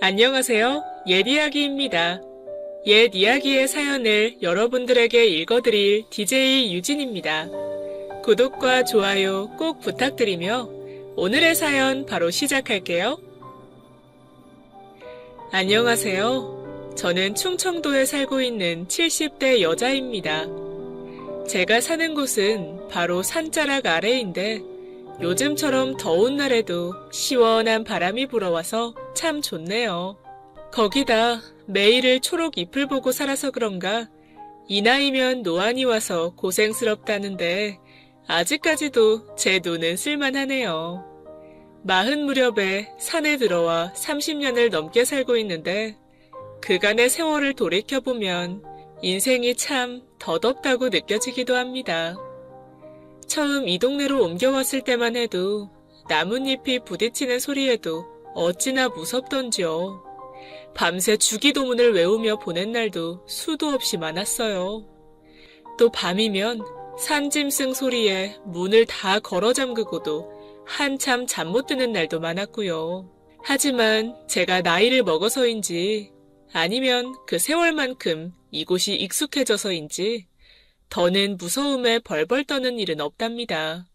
안녕하세요. 옛 이야기입니다. 옛 이야기의 사연을 여러분들에게 읽어드릴 DJ 유진입니다. 구독과 좋아요 꼭 부탁드리며 오늘의 사연 바로 시작할게요. 안녕하세요. 저는 충청도에 살고 있는 70대 여자입니다. 제가 사는 곳은 바로 산자락 아래인데 요즘처럼 더운 날에도 시원한 바람이 불어와서 참 좋네요. 거기다 매일을 초록 잎을 보고 살아서 그런가 이 나이면 노안이 와서 고생스럽다는데 아직까지도 제 눈은 쓸만하네요. 40 무렵에 산에 들어와 30년을 넘게 살고 있는데 그간의 세월을 돌이켜보면 인생이 참 덧없다고 느껴지기도 합니다. 처음 이 동네로 옮겨왔을 때만 해도 나뭇잎이 부딪히는 소리에도 어찌나 무섭던지요. 밤새 주기도문을 외우며 보낸 날도 수도 없이 많았어요. 또 밤이면 산짐승 소리에 문을 다 걸어 잠그고도 한참 잠 못 드는 날도 많았고요. 하지만 제가 나이를 먹어서인지 아니면 그 세월만큼 이곳이 익숙해져서인지 더는 무서움에 벌벌 떠는 일은 없답니다.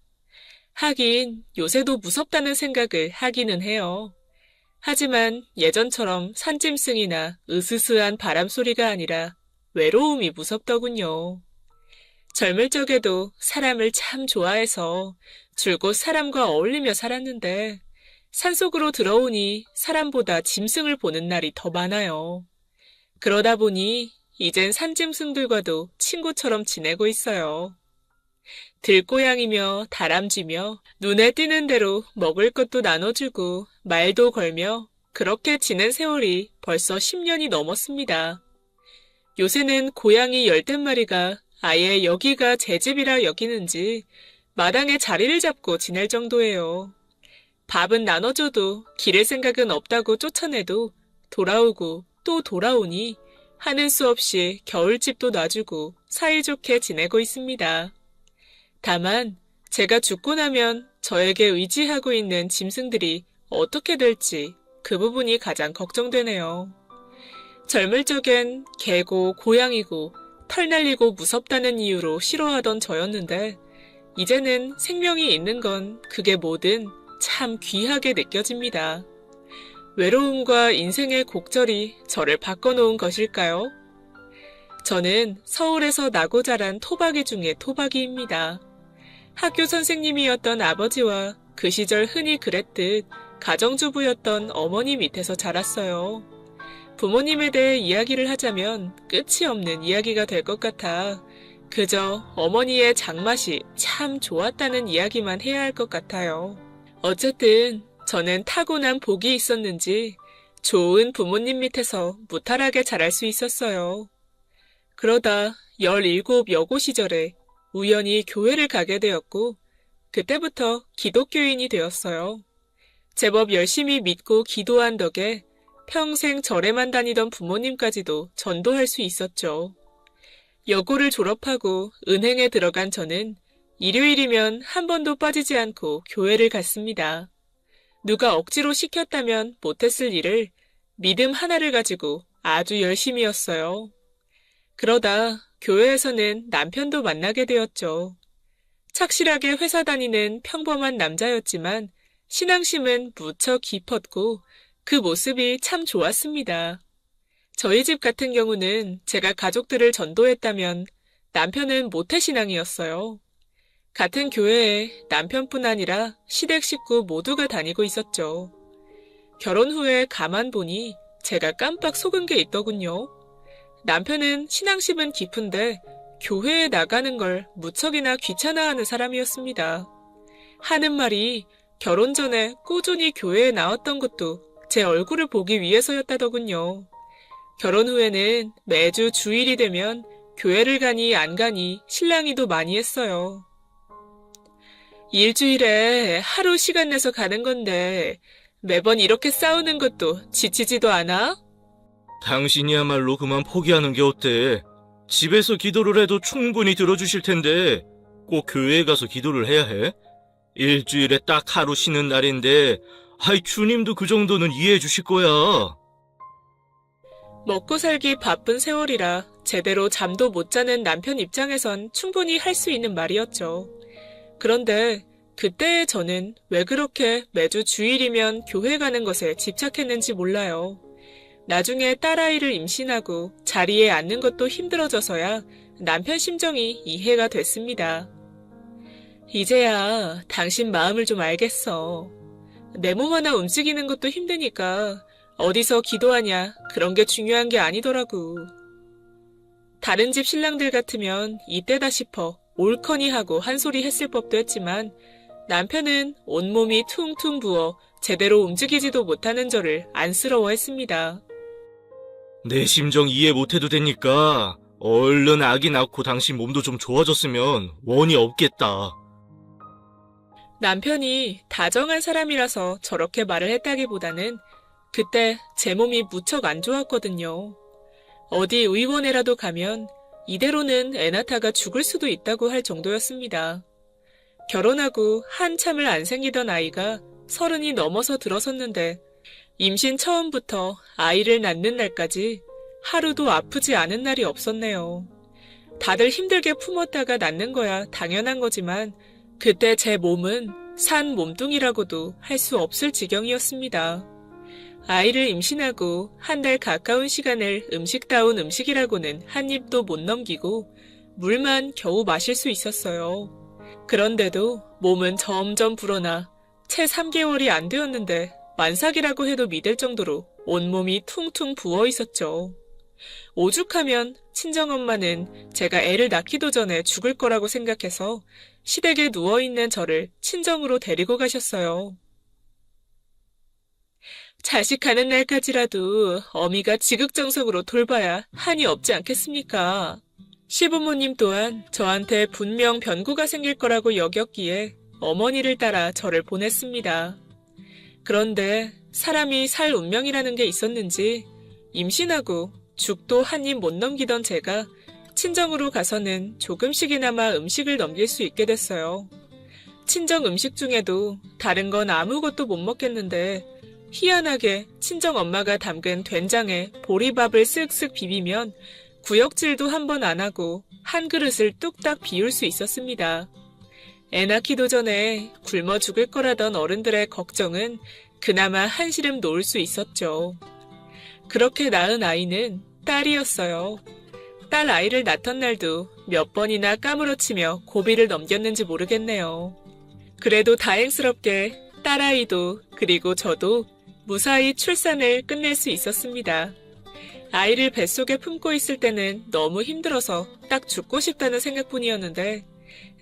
하긴 요새도 무섭다는 생각을 하기는 해요. 하지만 예전처럼 산짐승이나 으스스한 바람 소리가 아니라 외로움이 무섭더군요. 젊을 적에도 사람을 참 좋아해서 줄곧 사람과 어울리며 살았는데 산속으로 들어오니 사람보다 짐승을 보는 날이 더 많아요. 그러다 보니 이젠 산짐승들과도 친구처럼 지내고 있어요. 들고양이며 다람쥐며 눈에 띄는 대로 먹을 것도 나눠주고 말도 걸며 그렇게 지낸 세월이 벌써 10년이 넘었습니다. 요새는 고양이 10마리가 아예 여기가 제 집이라 여기는지 마당에 자리를 잡고 지낼 정도예요. 밥은 나눠줘도 기를 생각은 없다고 쫓아내도 돌아오고 또 돌아오니 하는 수 없이 겨울집도 놔주고 사이좋게 지내고 있습니다. 다만 제가 죽고 나면 저에게 의지하고 있는 짐승들이 어떻게 될지 그 부분이 가장 걱정되네요. 젊을 적엔 개고 고양이고 털 날리고 무섭다는 이유로 싫어하던 저였는데 이제는 생명이 있는 건 그게 뭐든 참 귀하게 느껴집니다. 외로움과 인생의 곡절이 저를 바꿔놓은 것일까요? 저는 서울에서 나고 자란 토박이 중에 토박이입니다. 학교 선생님이었던 아버지와 그 시절 흔히 그랬듯 가정주부였던 어머니 밑에서 자랐어요. 부모님에 대해 이야기를 하자면 끝이 없는 이야기가 될 것 같아 그저 어머니의 장맛이 참 좋았다는 이야기만 해야 할 것 같아요. 어쨌든 저는 타고난 복이 있었는지 좋은 부모님 밑에서 무탈하게 자랄 수 있었어요. 그러다 17 여고 시절에 우연히 교회를 가게 되었고 그때부터 기독교인이 되었어요. 제법 열심히 믿고 기도한 덕에 평생 절에만 다니던 부모님까지도 전도할 수 있었죠. 여고를 졸업하고 은행에 들어간 저는 일요일이면 한 번도 빠지지 않고 교회를 갔습니다. 누가 억지로 시켰다면 못했을 일을 믿음 하나를 가지고 아주 열심히 했어요. 그러다 교회에서는 남편도 만나게 되었죠. 착실하게 회사 다니는 평범한 남자였지만 신앙심은 무척 깊었고 그 모습이 참 좋았습니다. 저희 집 같은 경우는 제가 가족들을 전도했다면 남편은 모태신앙이었어요. 같은 교회에 남편뿐 아니라 시댁 식구 모두가 다니고 있었죠. 결혼 후에 가만 보니 제가 깜빡 속은 게 있더군요. 남편은 신앙심은 깊은데 교회에 나가는 걸 무척이나 귀찮아하는 사람이었습니다. 하는 말이 결혼 전에 꾸준히 교회에 나왔던 것도 제 얼굴을 보기 위해서였다더군요. 결혼 후에는 매주 주일이 되면 교회를 가니 안 가니 실랑이도 많이 했어요. 일주일에 하루 시간 내서 가는 건데 매번 이렇게 싸우는 것도 지치지도 않아? 당신이야말로 그만 포기하는 게 어때? 집에서 기도를 해도 충분히 들어주실 텐데 꼭 교회에 가서 기도를 해야 해? 일주일에 딱 하루 쉬는 날인데 주님도 그 정도는 이해해 주실 거야. 먹고 살기 바쁜 세월이라 제대로 잠도 못 자는 남편 입장에선 충분히 할 수 있는 말이었죠. 그런데 그때의 저는 왜 그렇게 매주 주일이면 교회 가는 것에 집착했는지 몰라요. 나중에 딸아이를 임신하고 자리에 앉는 것도 힘들어져서야 남편 심정이 이해가 됐습니다. 이제야 당신 마음을 좀 알겠어. 내 몸 하나 움직이는 것도 힘드니까 어디서 기도하냐 그런 게 중요한 게 아니더라고. 다른 집 신랑들 같으면 이때다 싶어 옳거니 하고 한 소리 했을 법도 했지만 남편은 온몸이 퉁퉁 부어 제대로 움직이지도 못하는 저를 안쓰러워했습니다. 내 심정 이해 못해도 되니까 얼른 아기 낳고 당신 몸도 좀 좋아졌으면 원이 없겠다. 남편이 다정한 사람이라서 저렇게 말을 했다기보다는 그때 제 몸이 무척 안 좋았거든요. 어디 의원에라도 가면 이대로는 애 낳다가 죽을 수도 있다고 할 정도였습니다. 결혼하고 한참을 안 생기던 아이가 30이 넘어서 들어섰는데 임신 처음부터 아이를 낳는 날까지 하루도 아프지 않은 날이 없었네요. 다들 힘들게 품었다가 낳는 거야 당연한 거지만 그때 제 몸은 산 몸뚱이라고도 할 수 없을 지경이었습니다. 아이를 임신하고 한 달 가까운 시간을 음식다운 음식이라고는 한 입도 못 넘기고 물만 겨우 마실 수 있었어요. 그런데도 몸은 점점 불어나 채 3개월이 안 되었는데 만삭이라고 해도 믿을 정도로 온몸이 퉁퉁 부어 있었죠. 오죽하면 친정엄마는 제가 애를 낳기도 전에 죽을 거라고 생각해서 시댁에 누워있는 저를 친정으로 데리고 가셨어요. 자식하는 날까지라도 어미가 지극정성으로 돌봐야 한이 없지 않겠습니까? 시부모님 또한 저한테 분명 변고가 생길 거라고 여겼기에 어머니를 따라 저를 보냈습니다. 그런데 사람이 살 운명이라는 게 있었는지 임신하고 죽도 한 입 못 넘기던 제가 친정으로 가서는 조금씩이나마 음식을 넘길 수 있게 됐어요. 친정 음식 중에도 다른 건 아무것도 못 먹겠는데 희한하게 친정 엄마가 담근 된장에 보리밥을 쓱쓱 비비면 구역질도 한 번 안 하고 한 그릇을 뚝딱 비울 수 있었습니다. 애 낳기도 전에 굶어 죽을 거라던 어른들의 걱정은 그나마 한시름 놓을 수 있었죠. 그렇게 낳은 아이는 딸이었어요. 딸 아이를 낳던 날도 몇 번이나 까무러치며 고비를 넘겼는지 모르겠네요. 그래도 다행스럽게 딸아이도 그리고 저도 무사히 출산을 끝낼 수 있었습니다. 아이를 뱃속에 품고 있을 때는 너무 힘들어서 딱 죽고 싶다는 생각뿐이었는데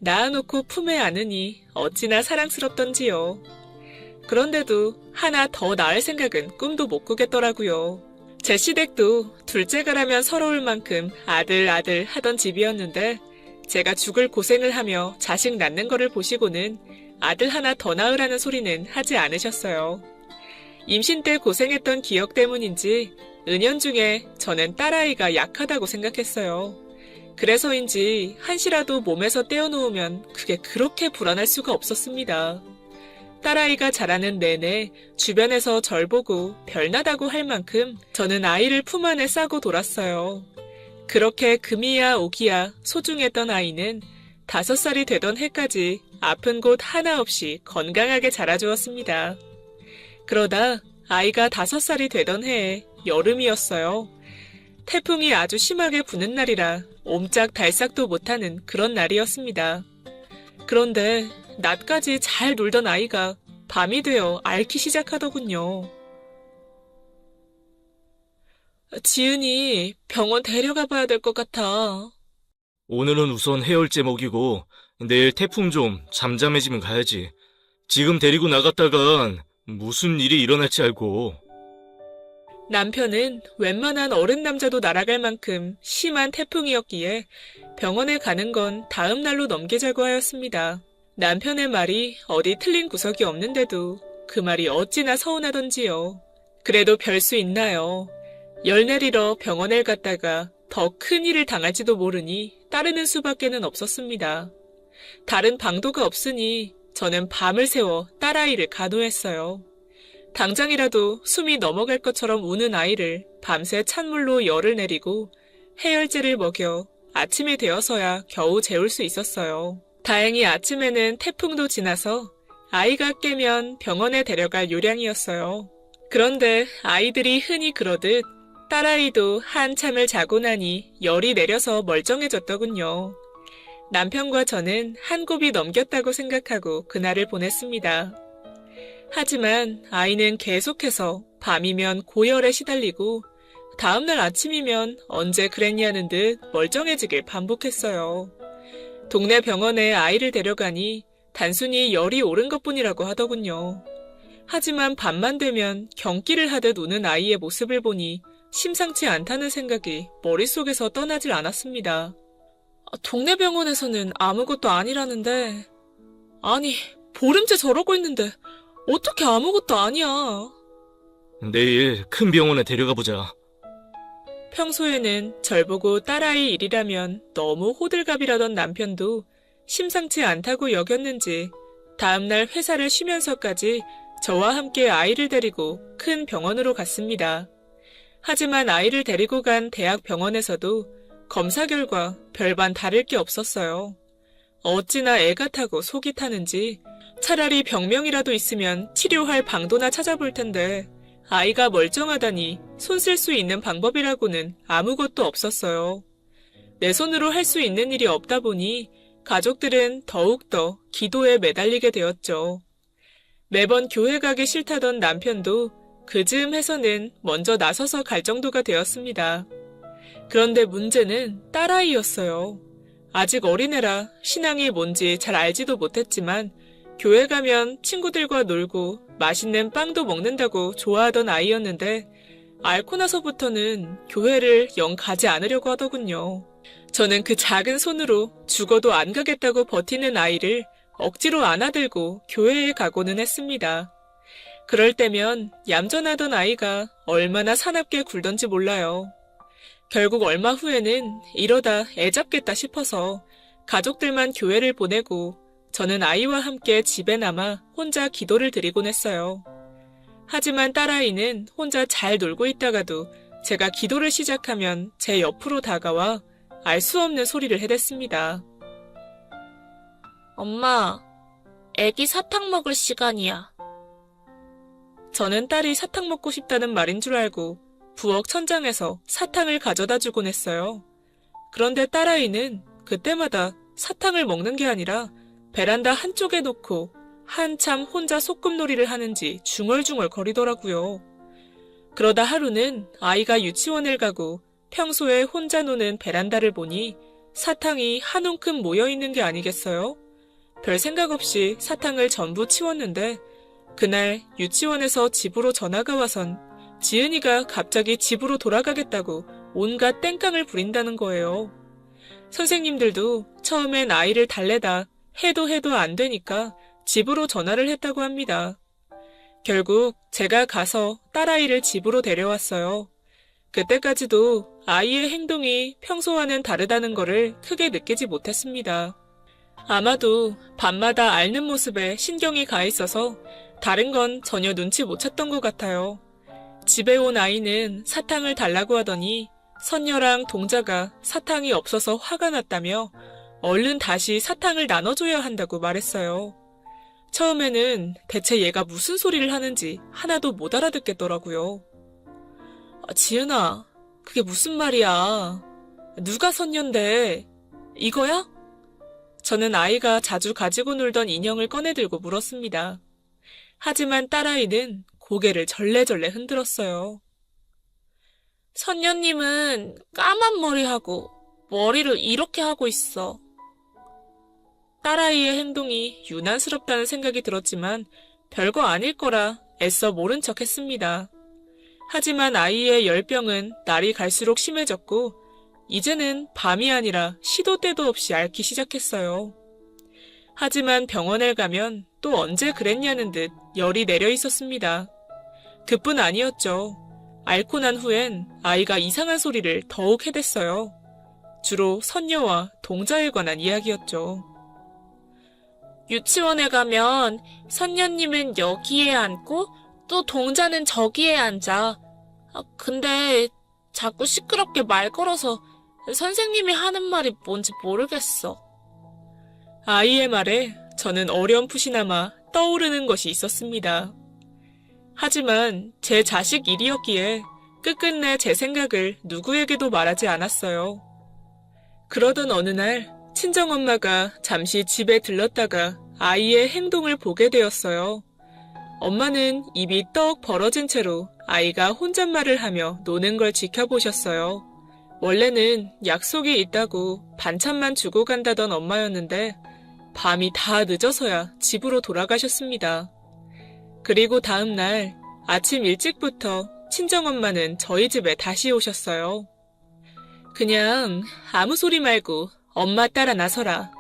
낳아놓고 품에 안으니 어찌나 사랑스럽던지요. 그런데도 하나 더 낳을 생각은 꿈도 못 꾸겠더라고요. 제 시댁도 둘째가라면 서러울 만큼 아들 하던 집이었는데 제가 죽을 고생을 하며 자식 낳는 거를 보시고는 아들 하나 더 낳으라는 소리는 하지 않으셨어요. 임신 때 고생했던 기억 때문인지 은연중에 저는 딸아이가 약하다고 생각했어요. 그래서인지 한시라도 몸에서 떼어놓으면 그게 그렇게 불안할 수가 없었습니다. 딸아이가 자라는 내내 주변에서 절 보고 별나다고 할 만큼 저는 아이를 품 안에 싸고 돌았어요. 그렇게 금이야 오기야 소중했던 아이는 5살이 되던 해까지 아픈 곳 하나 없이 건강하게 자라주었습니다. 그러다 아이가 5살이 되던 해에 여름이었어요. 태풍이 아주 심하게 부는 날이라 옴짝달싹도 못하는 그런 날이었습니다. 그런데 낮까지 잘 놀던 아이가 밤이 되어 앓기 시작하더군요. 지은이 병원 데려가 봐야 될 것 같아. 오늘은 우선 해열제 먹이고 내일 태풍 좀 잠잠해지면 가야지. 지금 데리고 나갔다간 무슨 일이 일어날지 알고. 남편은 웬만한 어른 남자도 날아갈 만큼 심한 태풍이었기에 병원에 가는 건 다음 날로 넘기자고 하였습니다. 남편의 말이 어디 틀린 구석이 없는데도 그 말이 어찌나 서운하던지요. 그래도 별 수 있나요? 열 내리러 병원을 갔다가 더 큰 일을 당할지도 모르니 따르는 수밖에는 없었습니다. 다른 방도가 없으니 저는 밤을 새워 딸아이를 간호했어요. 당장이라도 숨이 넘어갈 것처럼 우는 아이를 밤새 찬물로 열을 내리고 해열제를 먹여 아침이 되어서야 겨우 재울 수 있었어요. 다행히 아침에는 태풍도 지나서 아이가 깨면 병원에 데려갈 요량이었어요. 그런데 아이들이 흔히 그러듯 딸아이도 한참을 자고 나니 열이 내려서 멀쩡해졌더군요. 남편과 저는 한 곱이 넘겼다고 생각하고 그날을 보냈습니다. 하지만 아이는 계속해서 밤이면 고열에 시달리고 다음날 아침이면 언제 그랬냐는 듯 멀쩡해지길 반복했어요. 동네 병원에 아이를 데려가니 단순히 열이 오른 것뿐이라고 하더군요. 하지만 밤만 되면 경기를 하듯 우는 아이의 모습을 보니 심상치 않다는 생각이 머릿속에서 떠나질 않았습니다. 동네 병원에서는 아무것도 아니라는데, 아니, 보름째 저러고 있는데 어떻게 아무것도 아니야. 내일 큰 병원에 데려가 보자. 평소에는 절 보고 딸아이 일이라면 너무 호들갑이라던 남편도 심상치 않다고 여겼는지 다음날 회사를 쉬면서까지 저와 함께 아이를 데리고 큰 병원으로 갔습니다. 하지만 아이를 데리고 간 대학 병원에서도 검사 결과 별반 다를 게 없었어요. 어찌나 애 같다고 속이 타는지 차라리 병명이라도 있으면 치료할 방도나 찾아볼 텐데 아이가 멀쩡하다니 손 쓸 수 있는 방법이라고는 아무것도 없었어요. 내 손으로 할 수 있는 일이 없다 보니 가족들은 더욱더 기도에 매달리게 되었죠. 매번 교회 가기 싫다던 남편도 그 즈음 해서는 먼저 나서서 갈 정도가 되었습니다. 그런데 문제는 딸아이였어요. 아직 어린애라 신앙이 뭔지 잘 알지도 못했지만 교회 가면 친구들과 놀고 맛있는 빵도 먹는다고 좋아하던 아이였는데 앓고 나서부터는 교회를 영 가지 않으려고 하더군요. 저는 그 작은 손으로 죽어도 안 가겠다고 버티는 아이를 억지로 안아들고 교회에 가고는 했습니다. 그럴 때면 얌전하던 아이가 얼마나 사납게 굴던지 몰라요. 결국 얼마 후에는 이러다 애 잡겠다 싶어서 가족들만 교회를 보내고 저는 아이와 함께 집에 남아 혼자 기도를 드리곤 했어요. 하지만 딸아이는 혼자 잘 놀고 있다가도 제가 기도를 시작하면 제 옆으로 다가와 알 수 없는 소리를 해댔습니다. 엄마, 애기 사탕 먹을 시간이야. 저는 딸이 사탕 먹고 싶다는 말인 줄 알고 부엌 천장에서 사탕을 가져다 주곤 했어요. 그런데 딸아이는 그때마다 사탕을 먹는 게 아니라 베란다 한쪽에 놓고 한참 혼자 소꿉놀이를 하는지 중얼중얼 거리더라고요. 그러다 하루는 아이가 유치원을 가고 평소에 혼자 노는 베란다를 보니 사탕이 한 움큼 모여있는 게 아니겠어요? 별 생각 없이 사탕을 전부 치웠는데 그날 유치원에서 집으로 전화가 와선 지은이가 갑자기 집으로 돌아가겠다고 온갖 땡깡을 부린다는 거예요. 선생님들도 처음엔 아이를 달래다 해도 안 되니까 집으로 전화를 했다고 합니다. 결국 제가 가서 딸아이를 집으로 데려왔어요. 그때까지도 아이의 행동이 평소와는 다르다는 거를 크게 느끼지 못했습니다. 아마도 밤마다 앓는 모습에 신경이 가 있어서 다른 건 전혀 눈치 못 챘던 것 같아요. 집에 온 아이는 사탕을 달라고 하더니 선녀랑 동자가 사탕이 없어서 화가 났다며 얼른 다시 사탕을 나눠줘야 한다고 말했어요. 처음에는 대체 얘가 무슨 소리를 하는지 하나도 못 알아듣겠더라고요. 지은아, 그게 무슨 말이야? 누가 선녀인데? 이거야? 저는 아이가 자주 가지고 놀던 인형을 꺼내들고 물었습니다. 하지만 딸아이는 고개를 절레절레 흔들었어요. 선녀님은 까만 머리하고 머리를 이렇게 하고 있어. 딸아이의 행동이 유난스럽다는 생각이 들었지만 별거 아닐 거라 애써 모른 척 했습니다. 하지만 아이의 열병은 날이 갈수록 심해졌고 이제는 밤이 아니라 시도 때도 없이 앓기 시작했어요. 하지만 병원에 가면 또 언제 그랬냐는 듯 열이 내려 있었습니다. 그뿐 아니었죠. 앓고 난 후엔 아이가 이상한 소리를 더욱 해댔어요. 주로 선녀와 동자에 관한 이야기였죠. 유치원에 가면 선녀님은 여기에 앉고 또 동자는 저기에 앉아. 근데 자꾸 시끄럽게 말 걸어서 선생님이 하는 말이 뭔지 모르겠어. 아이의 말에 저는 어렴풋이나마 떠오르는 것이 있었습니다. 하지만 제 자식 일이었기에 끝끝내 제 생각을 누구에게도 말하지 않았어요. 그러던 어느 날 친정엄마가 잠시 집에 들렀다가 아이의 행동을 보게 되었어요. 엄마는 입이 떡 벌어진 채로 아이가 혼잣말을 하며 노는 걸 지켜보셨어요. 원래는 약속이 있다고 반찬만 주고 간다던 엄마였는데 밤이 다 늦어서야 집으로 돌아가셨습니다. 그리고 다음 날 아침 일찍부터 친정엄마는 저희 집에 다시 오셨어요. 그냥 아무 소리 말고 엄마 따라 나서라.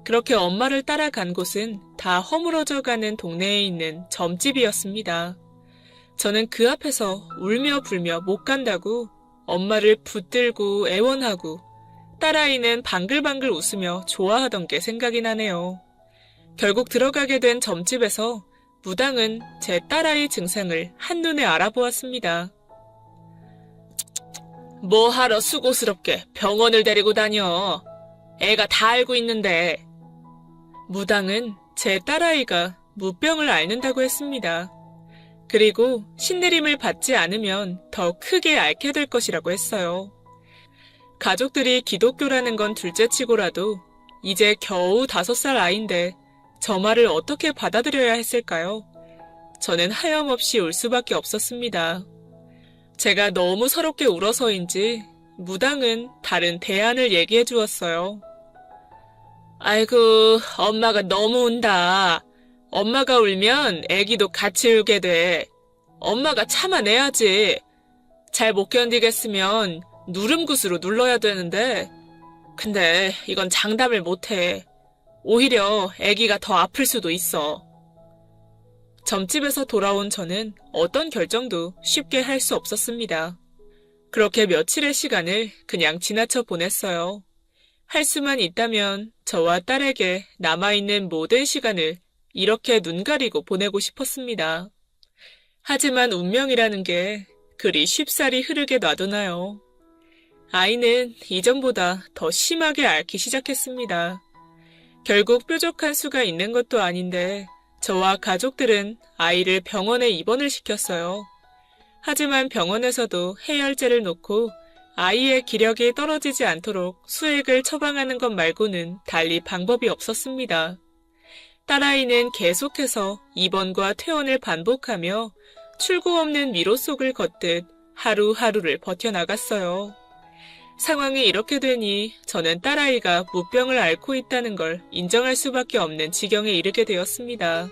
그렇게 엄마를 따라간 곳은 다 허물어져가는 동네에 있는 점집이었습니다. 저는 그 앞에서 울며 불며 못 간다고 엄마를 붙들고 애원하고 딸아이는 방글방글 웃으며 좋아하던 게 생각이 나네요. 결국 들어가게 된 점집에서 무당은 제 딸아이 증상을 한눈에 알아보았습니다. 뭐하러 수고스럽게 병원을 데리고 다녀. 애가 다 알고 있는데. 무당은 제 딸아이가 무병을 앓는다고 했습니다. 그리고 신내림을 받지 않으면 더 크게 앓게 될 것이라고 했어요. 가족들이 기독교라는 건 둘째치고라도 이제 겨우 5살 아이인데 저 말을 어떻게 받아들여야 했을까요? 저는 하염없이 울 수밖에 없었습니다. 제가 너무 서럽게 울어서인지 무당은 다른 대안을 얘기해 주었어요. 아이고, 엄마가 너무 운다. 엄마가 울면 애기도 같이 울게 돼. 엄마가 참아내야지. 잘 못 견디겠으면 누름굿으로 눌러야 되는데. 근데 이건 장담을 못해. 오히려 애기가 더 아플 수도 있어. 점집에서 돌아온 저는 어떤 결정도 쉽게 할 수 없었습니다. 그렇게 며칠의 시간을 그냥 지나쳐 보냈어요. 할 수만 있다면 저와 딸에게 남아있는 모든 시간을 이렇게 눈 가리고 보내고 싶었습니다. 하지만 운명이라는 게 그리 쉽사리 흐르게 놔두나요? 아이는 이전보다 더 심하게 앓기 시작했습니다. 결국 뾰족한 수가 있는 것도 아닌데 저와 가족들은 아이를 병원에 입원을 시켰어요. 하지만 병원에서도 해열제를 놓고 아이의 기력이 떨어지지 않도록 수액을 처방하는 것 말고는 달리 방법이 없었습니다. 딸아이는 계속해서 입원과 퇴원을 반복하며 출구 없는 미로 속을 걷듯 하루하루를 버텨나갔어요. 상황이 이렇게 되니 저는 딸아이가 무병을 앓고 있다는 걸 인정할 수밖에 없는 지경에 이르게 되었습니다.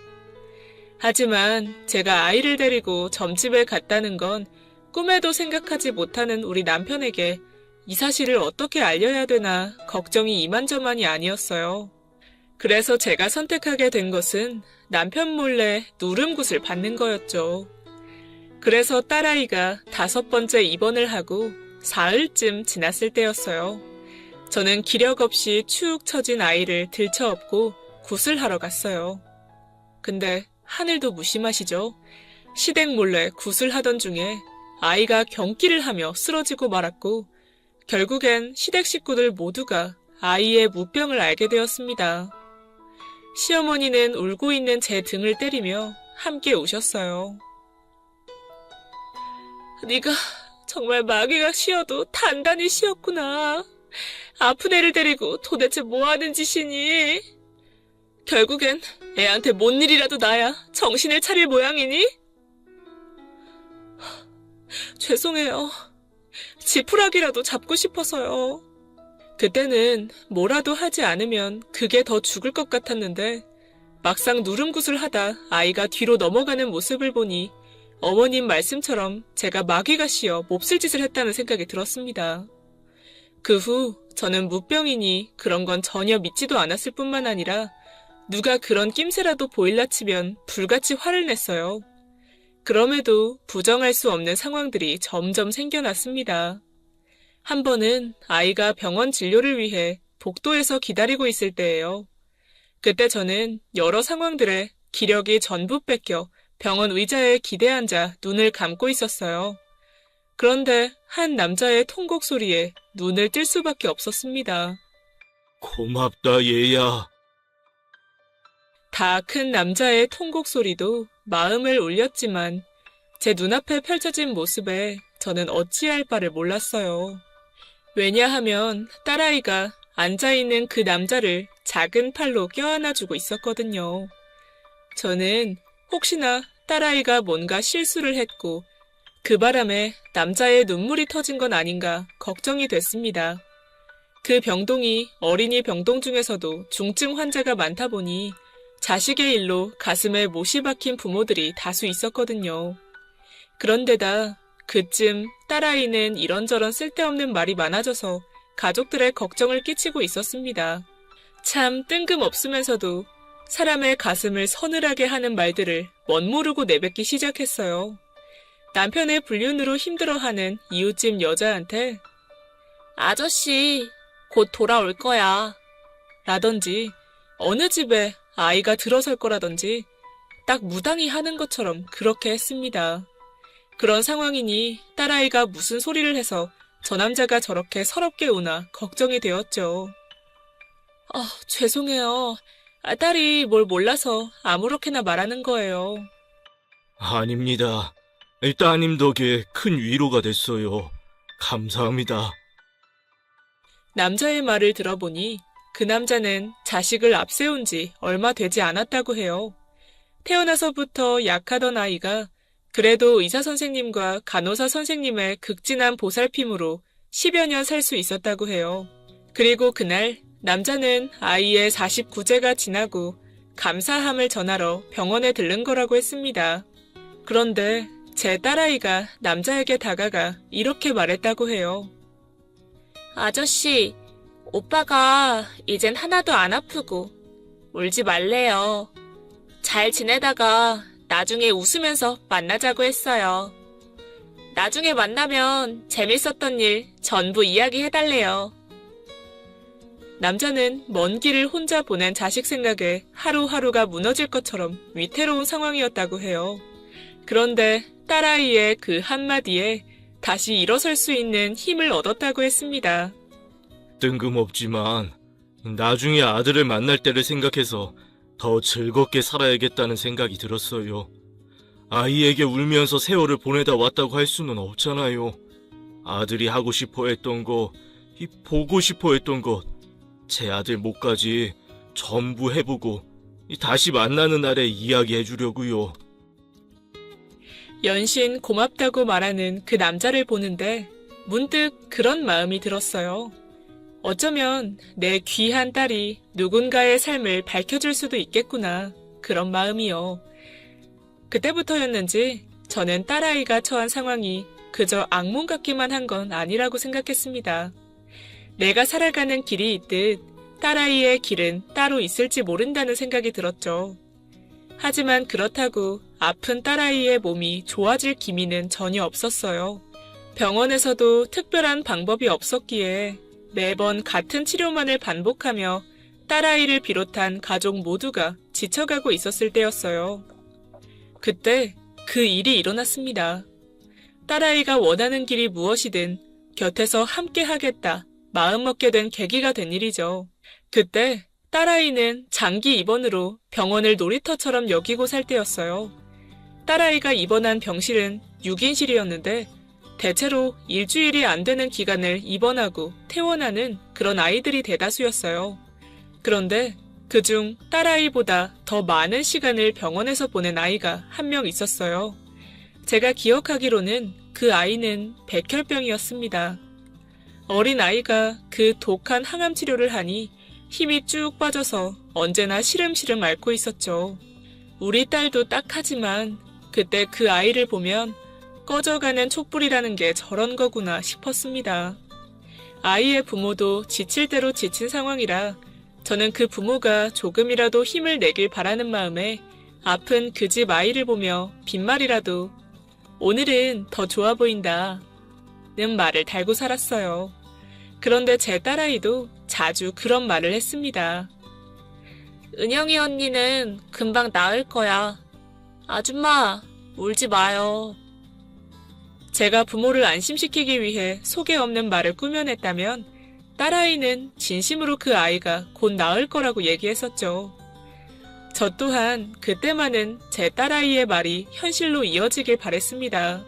하지만 제가 아이를 데리고 점집에 갔다는 건 꿈에도 생각하지 못하는 우리 남편에게 이 사실을 어떻게 알려야 되나 걱정이 이만저만이 아니었어요. 그래서 제가 선택하게 된 것은 남편 몰래 누름굿을 받는 거였죠. 그래서 딸아이가 5번째 입원을 하고 사흘쯤 지났을 때였어요. 저는 기력 없이 축 처진 아이를 들쳐업고 굿을 하러 갔어요. 근데 하늘도 무심하시죠? 시댁 몰래 굿을 하던 중에 아이가 경기를 하며 쓰러지고 말았고 결국엔 시댁 식구들 모두가 아이의 무병을 알게 되었습니다. 시어머니는 울고 있는 제 등을 때리며 함께 우셨어요. 네가 정말 마귀가 씌어도 단단히 씌었구나. 아픈 애를 데리고 도대체 뭐하는 짓이니? 결국엔 애한테 뭔 일이라도 나야 정신을 차릴 모양이니? 죄송해요. 지푸라기라도 잡고 싶어서요. 그때는 뭐라도 하지 않으면 그게 더 죽을 것 같았는데 막상 누름굿을 하다 아이가 뒤로 넘어가는 모습을 보니 어머님 말씀처럼 제가 마귀가 씌어 몹쓸 짓을 했다는 생각이 들었습니다. 그 후 저는 무병이니 그런 건 전혀 믿지도 않았을 뿐만 아니라 누가 그런 낌새라도 보일라 치면 불같이 화를 냈어요. 그럼에도 부정할 수 없는 상황들이 점점 생겨났습니다. 한 번은 아이가 병원 진료를 위해 복도에서 기다리고 있을 때예요. 그때 저는 여러 상황들에 기력이 전부 뺏겨 병원 의자에 기대 앉아 눈을 감고 있었어요. 그런데 한 남자의 통곡 소리에 눈을 뜰 수밖에 없었습니다. 고맙다, 얘야. 다 큰 남자의 통곡 소리도 마음을 울렸지만 제 눈앞에 펼쳐진 모습에 저는 어찌할 바를 몰랐어요. 왜냐하면 딸아이가 앉아있는 그 남자를 작은 팔로 껴안아주고 있었거든요. 저는 혹시나 딸아이가 뭔가 실수를 했고 그 바람에 남자의 눈물이 터진 건 아닌가 걱정이 됐습니다. 그 병동이 어린이 병동 중에서도 중증 환자가 많다 보니 자식의 일로 가슴에 못이 박힌 부모들이 다수 있었거든요. 그런데다 그쯤 딸아이는 이런저런 쓸데없는 말이 많아져서 가족들의 걱정을 끼치고 있었습니다. 참 뜬금없으면서도 사람의 가슴을 서늘하게 하는 말들을 멋모르고 내뱉기 시작했어요. 남편의 불륜으로 힘들어하는 이웃집 여자한테 아저씨, 곧 돌아올 거야. 라든지 어느 집에 아이가 들어설 거라든지 딱 무당이 하는 것처럼 그렇게 했습니다. 그런 상황이니 딸아이가 무슨 소리를 해서 저 남자가 저렇게 서럽게 우나 걱정이 되었죠. 죄송해요. 딸이 뭘 몰라서 아무렇게나 말하는 거예요. 아닙니다. 따님 덕에 큰 위로가 됐어요. 감사합니다. 남자의 말을 들어보니 그 남자는 자식을 앞세운 지 얼마 되지 않았다고 해요. 태어나서부터 약하던 아이가 그래도 의사 선생님과 간호사 선생님의 극진한 보살핌으로 10여 년 살 수 있었다고 해요. 그리고 그날 남자는 아이의 49제가 지나고 감사함을 전하러 병원에 들른 거라고 했습니다. 그런데 제 딸아이가 남자에게 다가가 이렇게 말했다고 해요. 아저씨, 오빠가 이젠 하나도 안 아프고 울지 말래요. 잘 지내다가 나중에 웃으면서 만나자고 했어요. 나중에 만나면 재밌었던 일 전부 이야기해달래요. 남자는 먼 길을 혼자 보낸 자식 생각에 하루하루가 무너질 것처럼 위태로운 상황이었다고 해요. 그런데 딸아이의 그 한마디에 다시 일어설 수 있는 힘을 얻었다고 했습니다. 뜬금없지만 나중에 아들을 만날 때를 생각해서 더 즐겁게 살아야겠다는 생각이 들었어요. 아이에게 울면서 세월을 보내다 왔다고 할 수는 없잖아요. 아들이 하고 싶어 했던 거, 보고 싶어 했던 것, 제 아들 몫까지 전부 해보고 다시 만나는 날에 이야기해 주려고요. 연신 고맙다고 말하는 그 남자를 보는데 문득 그런 마음이 들었어요. 어쩌면 내 귀한 딸이 누군가의 삶을 밝혀줄 수도 있겠구나. 그런 마음이요. 그때부터였는지 저는 딸아이가 처한 상황이 그저 악몽 같기만 한 건 아니라고 생각했습니다. 내가 살아가는 길이 있듯 딸아이의 길은 따로 있을지 모른다는 생각이 들었죠. 하지만 그렇다고 아픈 딸아이의 몸이 좋아질 기미는 전혀 없었어요. 병원에서도 특별한 방법이 없었기에 매번 같은 치료만을 반복하며 딸아이를 비롯한 가족 모두가 지쳐가고 있었을 때였어요. 그때 그 일이 일어났습니다. 딸아이가 원하는 길이 무엇이든 곁에서 함께 하겠다 마음먹게 된 계기가 된 일이죠. 그때 딸아이는 장기 입원으로 병원을 놀이터처럼 여기고 살 때였어요. 딸아이가 입원한 병실은 6인실이었는데 대체로 일주일이 안 되는 기간을 입원하고 퇴원하는 그런 아이들이 대다수였어요. 그런데 그중 딸아이보다 더 많은 시간을 병원에서 보낸 아이가 한 명 있었어요. 제가 기억하기로는 그 아이는 백혈병이었습니다. 어린 아이가 그 독한 항암 치료를 하니 힘이 쭉 빠져서 언제나 시름시름 앓고 있었죠. 우리 딸도 딱하지만 그때 그 아이를 보면 꺼져가는 촛불이라는 게 저런 거구나 싶었습니다. 아이의 부모도 지칠 대로 지친 상황이라 저는 그 부모가 조금이라도 힘을 내길 바라는 마음에 아픈 그 집 아이를 보며 빈말이라도 오늘은 더 좋아 보인다 는 말을 달고 살았어요. 그런데 제 딸아이도 자주 그런 말을 했습니다. 은영이 언니는 금방 나을 거야. 아줌마, 울지 마요. 제가 부모를 안심시키기 위해 속에 없는 말을 꾸며냈다면 딸아이는 진심으로 그 아이가 곧 나을 거라고 얘기했었죠. 저 또한 그때만은 제 딸아이의 말이 현실로 이어지길 바랬습니다.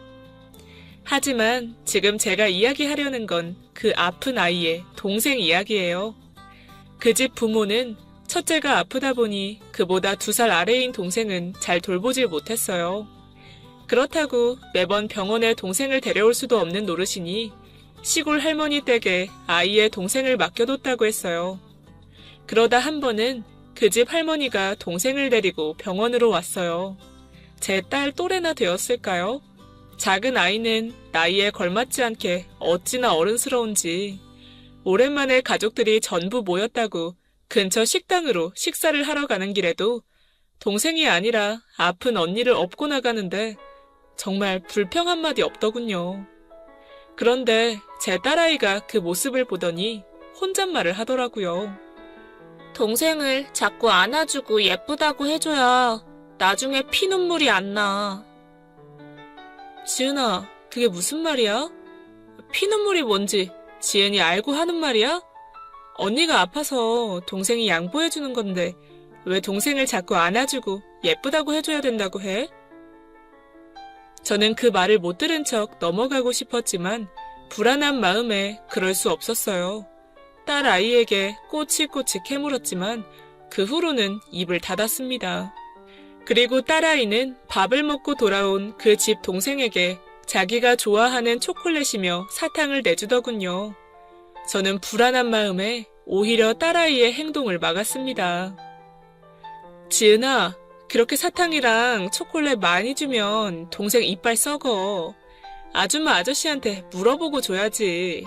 하지만 지금 제가 이야기하려는 건 그 아픈 아이의 동생 이야기예요. 그 집 부모는 첫째가 아프다 보니 그보다 2살 아래인 동생은 잘 돌보질 못했어요. 그렇다고 매번 병원에 동생을 데려올 수도 없는 노릇이니 시골 할머니 댁에 아이의 동생을 맡겨뒀다고 했어요. 그러다 한 번은 그 집 할머니가 동생을 데리고 병원으로 왔어요. 제 딸 또래나 되었을까요? 작은 아이는 나이에 걸맞지 않게 어찌나 어른스러운지 오랜만에 가족들이 전부 모였다고 근처 식당으로 식사를 하러 가는 길에도 동생이 아니라 아픈 언니를 업고 나가는데 정말 불평 한마디 없더군요. 그런데 제 딸아이가 그 모습을 보더니 혼잣말을 하더라고요. 동생을 자꾸 안아주고 예쁘다고 해줘야 나중에 피눈물이 안 나. 지은아, 그게 무슨 말이야? 피눈물이 뭔지 지은이 알고 하는 말이야? 언니가 아파서 동생이 양보해주는 건데 왜 동생을 자꾸 안아주고 예쁘다고 해줘야 된다고 해? 저는 그 말을 못 들은 척 넘어가고 싶었지만 불안한 마음에 그럴 수 없었어요. 딸 아이에게 꼬치꼬치 캐물었지만 그 후로는 입을 닫았습니다. 그리고 딸아이는 밥을 먹고 돌아온 그 집 동생에게 자기가 좋아하는 초콜릿이며 사탕을 내주더군요. 저는 불안한 마음에 오히려 딸아이의 행동을 막았습니다. 지은아, 그렇게 사탕이랑 초콜릿 많이 주면 동생 이빨 썩어. 아줌마 아저씨한테 물어보고 줘야지.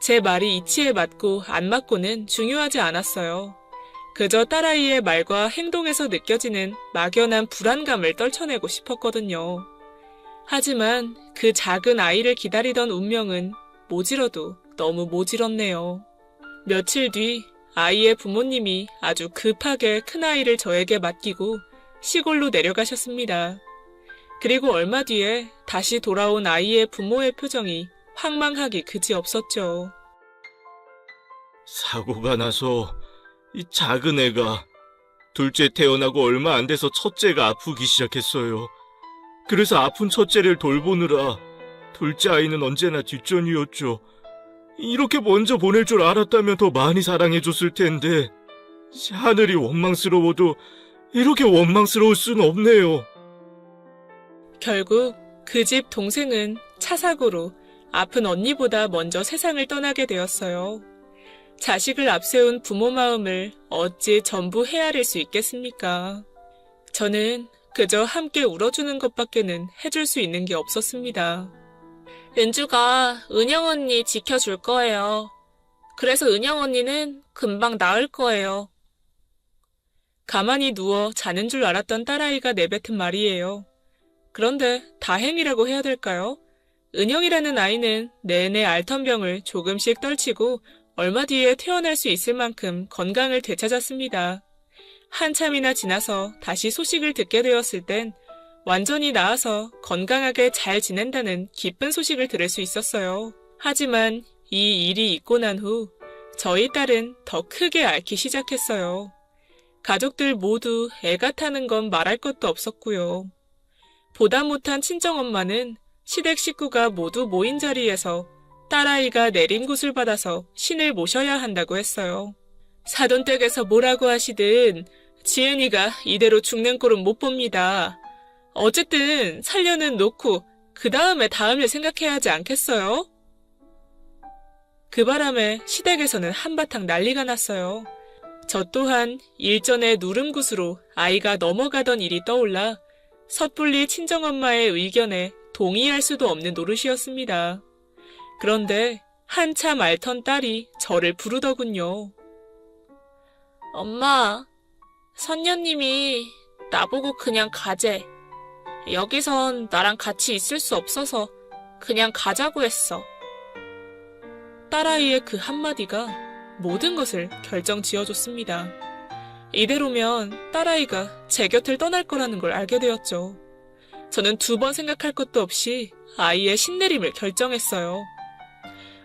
제 말이 이치에 맞고 안 맞고는 중요하지 않았어요. 그저 딸아이의 말과 행동에서 느껴지는 막연한 불안감을 떨쳐내고 싶었거든요. 하지만 그 작은 아이를 기다리던 운명은 모지러도 너무 모지렀네요. 며칠 뒤 아이의 부모님이 아주 급하게 큰아이를 저에게 맡기고 시골로 내려가셨습니다. 그리고 얼마 뒤에 다시 돌아온 아이의 부모의 표정이 황망하기 그지없었죠. 사고가 나서 이 작은 애가 둘째 태어나고 얼마 안 돼서 첫째가 아프기 시작했어요. 그래서 아픈 첫째를 돌보느라 둘째 아이는 언제나 뒷전이었죠. 이렇게 먼저 보낼 줄 알았다면 더 많이 사랑해줬을 텐데 하늘이 원망스러워도 이렇게 원망스러울 순 없네요. 결국 그 집 동생은 차 사고로 아픈 언니보다 먼저 세상을 떠나게 되었어요. 자식을 앞세운 부모 마음을 어찌 전부 헤아릴 수 있겠습니까? 저는 그저 함께 울어주는 것밖에는 해줄 수 있는 게 없었습니다. 은주가 은영 언니 지켜줄 거예요. 그래서 은영 언니는 금방 나을 거예요. 가만히 누워 자는 줄 알았던 딸아이가 내뱉은 말이에요. 그런데 다행이라고 해야 될까요? 은영이라는 아이는 내내 앓던 병을 조금씩 떨치고 얼마 뒤에 퇴원할 수 있을 만큼 건강을 되찾았습니다. 한참이나 지나서 다시 소식을 듣게 되었을 땐 완전히 나아서 건강하게 잘 지낸다는 기쁜 소식을 들을 수 있었어요. 하지만 이 일이 있고 난 후 저희 딸은 더 크게 앓기 시작했어요. 가족들 모두 애가 타는 건 말할 것도 없었고요. 보다 못한 친정엄마는 시댁 식구가 모두 모인 자리에서 딸아이가 내림굿을 받아서 신을 모셔야 한다고 했어요. 사돈댁에서 뭐라고 하시든 지은이가 이대로 죽는 꼴은 못 봅니다. 어쨌든 살려는 놓고 그 다음에 다음을 생각해야 하지 않겠어요? 그 바람에 시댁에서는 한바탕 난리가 났어요. 저 또한 일전에 누름굿으로 아이가 넘어가던 일이 떠올라 섣불리 친정엄마의 의견에 동의할 수도 없는 노릇이었습니다. 그런데 한참 앓던 딸이 저를 부르더군요. 엄마, 선녀님이 나보고 그냥 가재. 여기선 나랑 같이 있을 수 없어서 그냥 가자고 했어. 딸아이의 그 한마디가 모든 것을 결정지어줬습니다. 이대로면 딸아이가 제 곁을 떠날 거라는 걸 알게 되었죠. 저는 2번 생각할 것도 없이 아이의 신내림을 결정했어요.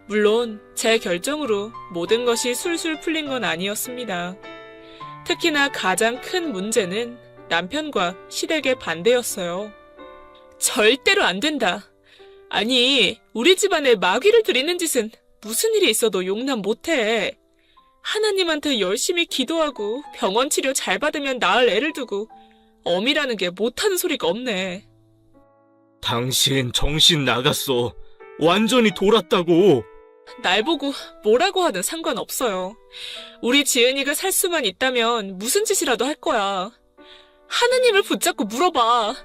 물론 제 결정으로 모든 것이 술술 풀린 건 아니었습니다. 특히나 가장 큰 문제는 남편과 시댁의 반대였어요. 절대로 안 된다. 아니, 우리 집안에 마귀를 들이는 짓은 무슨 일이 있어도 용납 못해. 하나님한테 열심히 기도하고 병원 치료 잘 받으면 나을 애를 두고 어미라는 게 못하는 소리가 없네. 당신 정신 나갔어. 완전히 돌았다고. 날 보고 뭐라고 하든 상관없어요. 우리 지은이가 살 수만 있다면 무슨 짓이라도 할 거야. 하느님을 붙잡고 물어봐.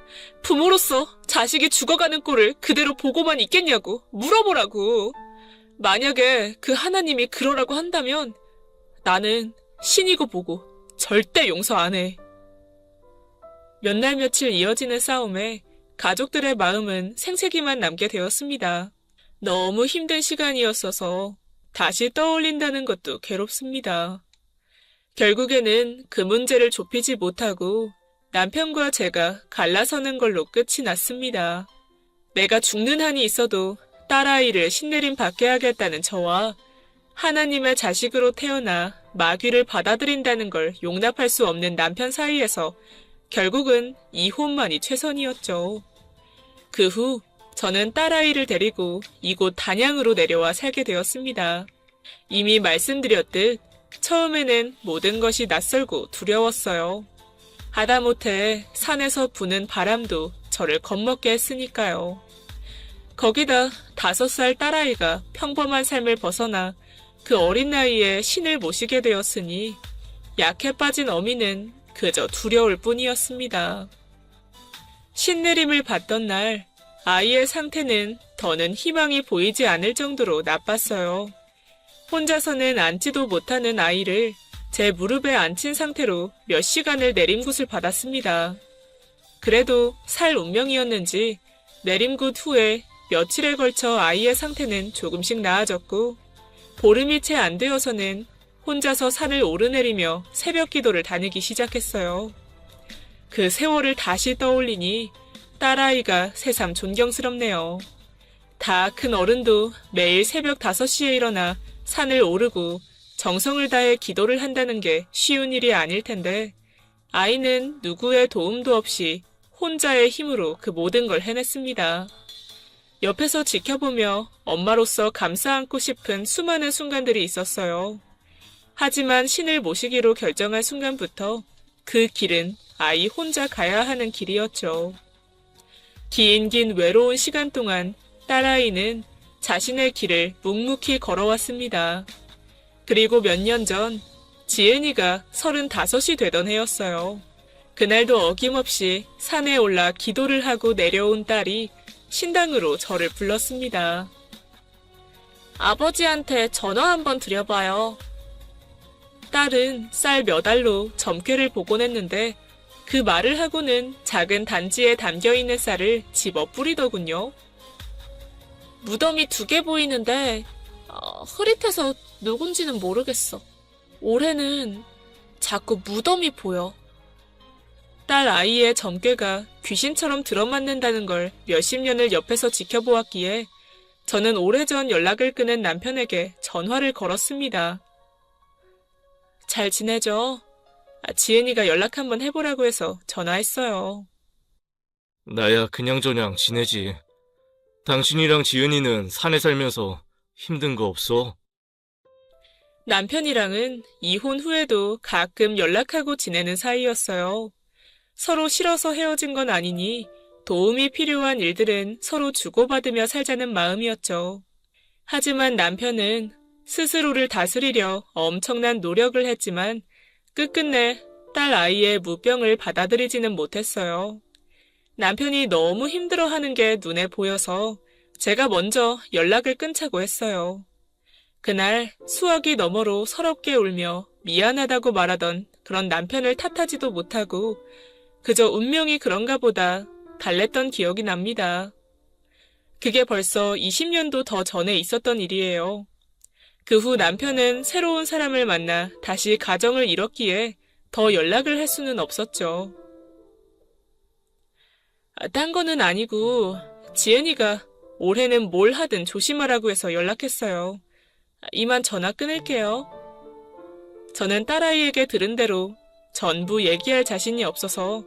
부모로서 자식이 죽어가는 꼴을 그대로 보고만 있겠냐고 물어보라고. 만약에 그 하나님이 그러라고 한다면 나는 신이고 보고 절대 용서 안 해. 몇 날 며칠 이어지는 싸움에 가족들의 마음은 생색이만 남게 되었습니다. 너무 힘든 시간이었어서 다시 떠올린다는 것도 괴롭습니다. 결국에는 그 문제를 좁히지 못하고 남편과 제가 갈라서는 걸로 끝이 났습니다. 내가 죽는 한이 있어도 딸아이를 신내림 받게 하겠다는 저와 하나님의 자식으로 태어나 마귀를 받아들인다는 걸 용납할 수 없는 남편 사이에서 결국은 이혼만이 최선이었죠. 그 후 저는 딸아이를 데리고 이곳 단양으로 내려와 살게 되었습니다. 이미 말씀드렸듯 처음에는 모든 것이 낯설고 두려웠어요. 하다못해 산에서 부는 바람도 저를 겁먹게 했으니까요. 거기다 5살 딸아이가 평범한 삶을 벗어나 그 어린 나이에 신을 모시게 되었으니 약해 빠진 어미는 그저 두려울 뿐이었습니다. 신내림을 받던 날 아이의 상태는 더는 희망이 보이지 않을 정도로 나빴어요. 혼자서는 앉지도 못하는 아이를 제 무릎에 앉힌 상태로 몇 시간을 내림굿을 받았습니다. 그래도 살 운명이었는지 내림굿 후에 며칠에 걸쳐 아이의 상태는 조금씩 나아졌고 보름이 채 안 되어서는 혼자서 산을 오르내리며 새벽 기도를 다니기 시작했어요. 그 세월을 다시 떠올리니 딸아이가 새삼 존경스럽네요. 다 큰 어른도 매일 새벽 5시에 일어나 산을 오르고 정성을 다해 기도를 한다는 게 쉬운 일이 아닐 텐데 아이는 누구의 도움도 없이 혼자의 힘으로 그 모든 걸 해냈습니다. 옆에서 지켜보며 엄마로서 감싸 안고 싶은 수많은 순간들이 있었어요. 하지만 신을 모시기로 결정한 순간부터 그 길은 아이 혼자 가야 하는 길이었죠. 긴 외로운 시간 동안 딸아이는 자신의 길을 묵묵히 걸어왔습니다. 그리고 몇 년 전 지은이가 35이 되던 해였어요. 그날도 어김없이 산에 올라 기도를 하고 내려온 딸이 신당으로 저를 불렀습니다. 아버지한테 전화 한번 드려봐요. 딸은 쌀 몇 알로 점괘를 보곤 했는데 그 말을 하고는 작은 단지에 담겨있는 쌀을 집어 뿌리더군요. 무덤이 2개 보이는데 흐릿해서 누군지는 모르겠어. 올해는 자꾸 무덤이 보여. 딸 아이의 점괘가 귀신처럼 들어맞는다는 걸 몇십 년을 옆에서 지켜보았기에 저는 오래전 연락을 끊은 남편에게 전화를 걸었습니다. 잘 지내죠? 지은이가 연락 한번 해보라고 해서 전화했어요. 나야 그냥저냥 지내지. 당신이랑 지은이는 산에 살면서 힘든 거 없어? 남편이랑은 이혼 후에도 가끔 연락하고 지내는 사이였어요. 서로 싫어서 헤어진 건 아니니 도움이 필요한 일들은 서로 주고받으며 살자는 마음이었죠. 하지만 남편은 스스로를 다스리려 엄청난 노력을 했지만 끝끝내 딸 아이의 무병을 받아들이지는 못했어요. 남편이 너무 힘들어하는 게 눈에 보여서 제가 먼저 연락을 끊자고 했어요. 그날 수화기 너머로 서럽게 울며 미안하다고 말하던 그런 남편을 탓하지도 못하고 그저 운명이 그런가 보다 달랬던 기억이 납니다. 그게 벌써 20년도 더 전에 있었던 일이에요. 그 후 남편은 새로운 사람을 만나 다시 가정을 이뤘기에 더 연락을 할 수는 없었죠. 딴 거는 아니고 지은이가 올해는 뭘 하든 조심하라고 해서 연락했어요. 이만 전화 끊을게요. 저는 딸아이에게 들은 대로 전부 얘기할 자신이 없어서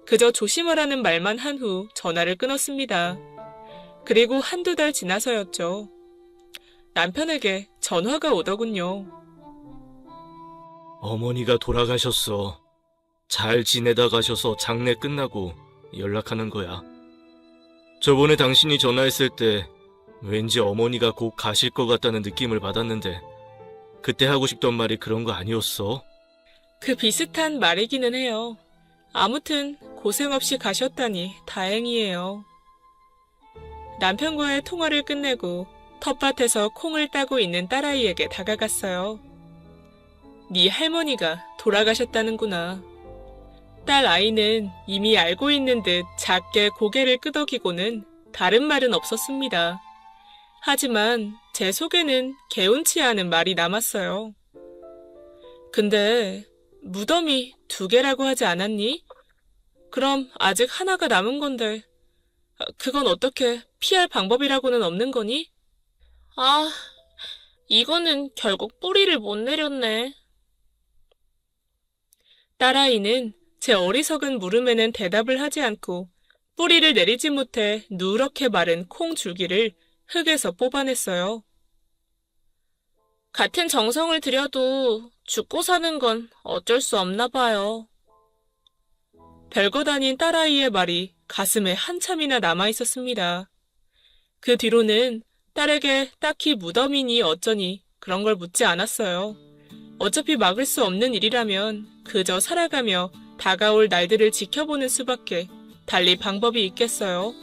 그저 조심하라는 말만 한 후 전화를 끊었습니다. 그리고 한두 달 지나서였죠. 남편에게 전화가 오더군요. 어머니가 돌아가셨어. 잘 지내다 가셔서 장례 끝나고 연락하는 거야. 저번에 당신이 전화했을 때 왠지 어머니가 곧 가실 것 같다는 느낌을 받았는데 그때 하고 싶던 말이 그런 거 아니었어? 그 비슷한 말이기는 해요. 아무튼 고생 없이 가셨다니 다행이에요. 남편과의 통화를 끝내고 텃밭에서 콩을 따고 있는 딸아이에게 다가갔어요. 네 할머니가 돌아가셨다는구나. 딸 아이는 이미 알고 있는 듯 작게 고개를 끄덕이고는 다른 말은 없었습니다. 하지만 제 속에는 개운치 않은 말이 남았어요. 근데 무덤이 2개라고 하지 않았니? 그럼 아직 하나가 남은 건데 그건 어떻게 피할 방법이라고는 없는 거니? 아, 이거는 결국 뿌리를 못 내렸네. 딸아이는 제 어리석은 물음에는 대답을 하지 않고 뿌리를 내리지 못해 누렇게 마른 콩 줄기를 흙에서 뽑아냈어요. 같은 정성을 들여도 죽고 사는 건 어쩔 수 없나 봐요. 별것 아닌 딸아이의 말이 가슴에 한참이나 남아있었습니다. 그 뒤로는 딸에게 딱히 무덤이니 어쩌니 그런 걸 묻지 않았어요. 어차피 막을 수 없는 일이라면 그저 살아가며 다가올 날들을 지켜보는 수밖에 달리 방법이 있겠어요.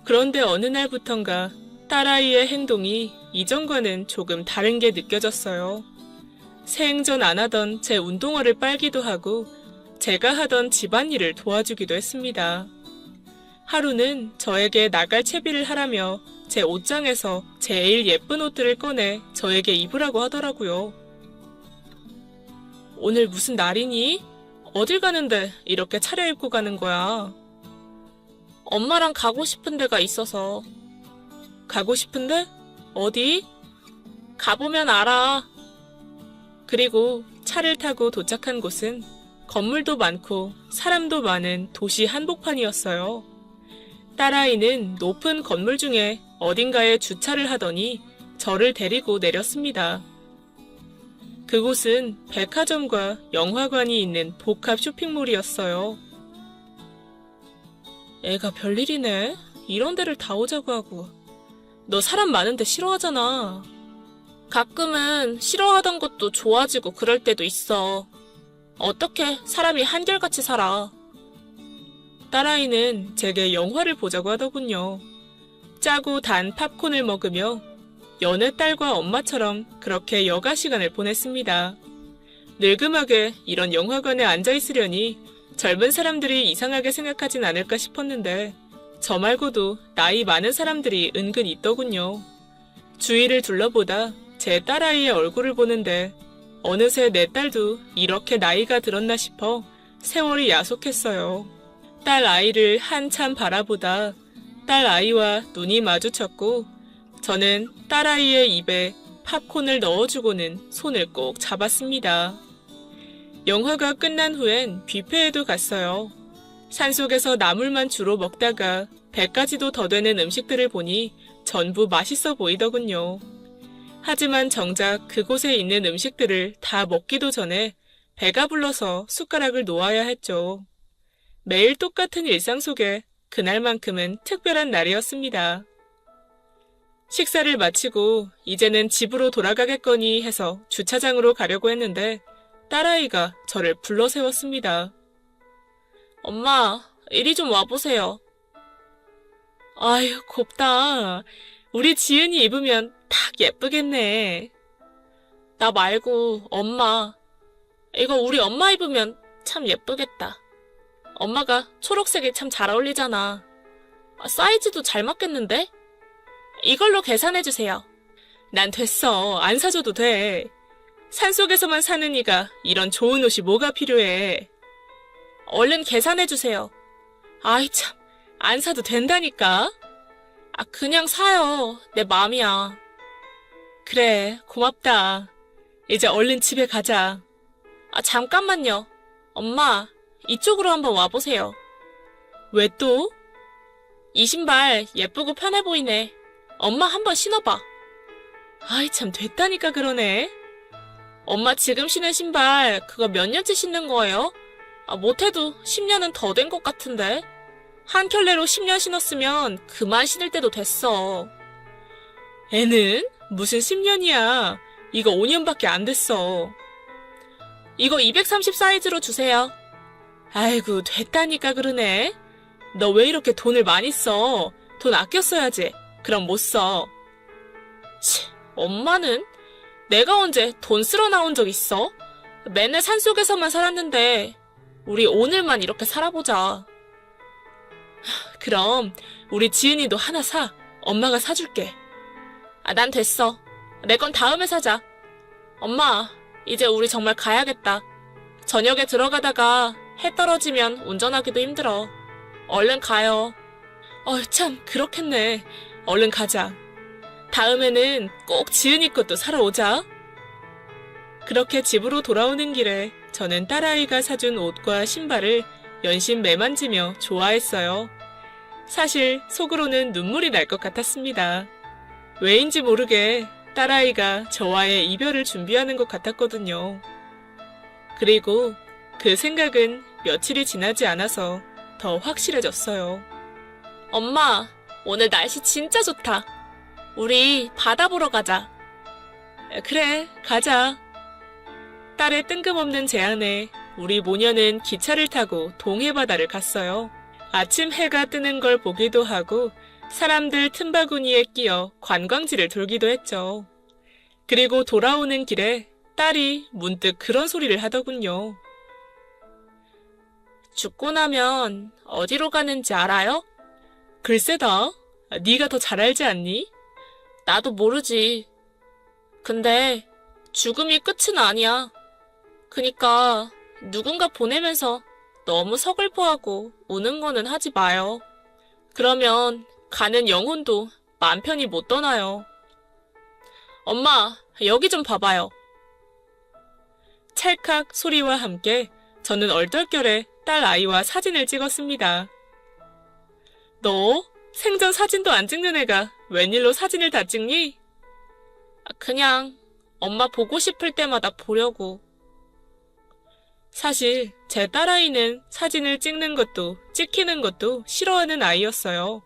그런데 어느 날부턴가 딸아이의 행동이 이전과는 조금 다른 게 느껴졌어요. 생전 안 하던 제 운동화를 빨기도 하고 제가 하던 집안일을 도와주기도 했습니다. 하루는 저에게 나갈 채비를 하라며 제 옷장에서 제일 예쁜 옷들을 꺼내 저에게 입으라고 하더라고요. 오늘 무슨 날이니? 어딜 가는데 이렇게 차려입고 가는 거야? 엄마랑 가고 싶은 데가 있어서. 가고 싶은데? 어디? 가보면 알아. 그리고 차를 타고 도착한 곳은 건물도 많고 사람도 많은 도시 한복판이었어요. 딸아이는 높은 건물 중에 어딘가에 주차를 하더니 저를 데리고 내렸습니다. 그곳은 백화점과 영화관이 있는 복합 쇼핑몰이었어요. 애가 별일이네. 이런 데를 다 오자고 하고. 너 사람 많은데 싫어하잖아. 가끔은 싫어하던 것도 좋아지고 그럴 때도 있어. 어떻게 사람이 한결같이 살아. 딸아이는 제게 영화를 보자고 하더군요. 짜고 단 팝콘을 먹으며 여느 딸과 엄마처럼 그렇게 여가 시간을 보냈습니다. 늙음하게 이런 영화관에 앉아있으려니 젊은 사람들이 이상하게 생각하진 않을까 싶었는데 저 말고도 나이 많은 사람들이 은근 있더군요. 주위를 둘러보다 제 딸아이의 얼굴을 보는데 어느새 내 딸도 이렇게 나이가 들었나 싶어 세월이 야속했어요. 딸 아이를 한참 바라보다 딸 아이와 눈이 마주쳤고 저는 딸 아이의 입에 팝콘을 넣어주고는 손을 꼭 잡았습니다. 영화가 끝난 후엔 뷔페에도 갔어요. 산속에서 나물만 주로 먹다가 100가지도 더 되는 음식들을 보니 전부 맛있어 보이더군요. 하지만 정작 그곳에 있는 음식들을 다 먹기도 전에 배가 불러서 숟가락을 놓아야 했죠. 매일 똑같은 일상 속에 그날만큼은 특별한 날이었습니다. 식사를 마치고 이제는 집으로 돌아가겠거니 해서 주차장으로 가려고 했는데 딸아이가 저를 불러 세웠습니다. 엄마, 이리 좀 와보세요. 아유, 곱다. 우리 지은이 입으면 딱 예쁘겠네. 나 말고 엄마. 이거 우리 엄마 입으면 참 예쁘겠다. 엄마가 초록색이 참 잘 어울리잖아. 사이즈도 잘 맞겠는데? 이걸로 계산해주세요. 난 됐어. 안 사줘도 돼. 산속에서만 사는 이가 이런 좋은 옷이 뭐가 필요해. 얼른 계산해주세요. 아이 참, 안 사도 된다니까. 아, 그냥 사요. 내 맘이야. 그래, 고맙다. 이제 얼른 집에 가자. 아, 잠깐만요. 엄마, 이쪽으로 한번 와보세요. 왜 또? 이 신발 예쁘고 편해 보이네. 엄마 한번 신어봐. 아이 참, 됐다니까 그러네. 엄마 지금 신은 신발 그거 몇 년째 신는 거예요? 아, 못해도 10년은 더 된 것 같은데. 한 켤레로 10년 신었으면 그만 신을 때도 됐어. 애는 무슨 10년이야. 이거 5년밖에 안 됐어. 이거 230 사이즈로 주세요. 아이고, 됐다니까 그러네. 너 왜 이렇게 돈을 많이 써? 돈 아껴 써야지. 그럼 못 써. 치, 엄마는? 내가 언제 돈 쓸어 나온 적 있어? 맨날 산속에서만 살았는데 우리 오늘만 이렇게 살아보자. 그럼 우리 지은이도 하나 사. 엄마가 사줄게. 아, 난 됐어. 내 건 다음에 사자. 엄마, 이제 우리 정말 가야겠다. 저녁에 들어가다가 해 떨어지면 운전하기도 힘들어. 얼른 가요. 참, 그렇겠네. 얼른 가자. 다음에는 꼭 지은이 것도 사러 오자. 그렇게 집으로 돌아오는 길에 저는 딸아이가 사준 옷과 신발을 연신 매만지며 좋아했어요. 사실 속으로는 눈물이 날 것 같았습니다. 왜인지 모르게 딸아이가 저와의 이별을 준비하는 것 같았거든요. 그리고 그 생각은 며칠이 지나지 않아서 더 확실해졌어요. 엄마, 오늘 날씨 진짜 좋다. 우리 바다 보러 가자. 그래, 가자. 딸의 뜬금없는 제안에 우리 모녀는 기차를 타고 동해바다를 갔어요. 아침 해가 뜨는 걸 보기도 하고 사람들 틈바구니에 끼어 관광지를 돌기도 했죠. 그리고 돌아오는 길에 딸이 문득 그런 소리를 하더군요. 죽고 나면 어디로 가는지 알아요? 글쎄다. 네가 더 잘 알지 않니? 나도 모르지. 근데 죽음이 끝은 아니야. 그니까 누군가 보내면서 너무 서글퍼하고 우는 거는 하지 마요. 그러면 가는 영혼도 맘 편히 못 떠나요. 엄마, 여기 좀 봐봐요. 찰칵 소리와 함께 저는 얼떨결에 딸 아이와 사진을 찍었습니다. 너 생전 사진도 안 찍는 애가 웬일로 사진을 다 찍니? 그냥 엄마 보고 싶을 때마다 보려고. 사실 제 딸아이는 사진을 찍는 것도 찍히는 것도 싫어하는 아이였어요.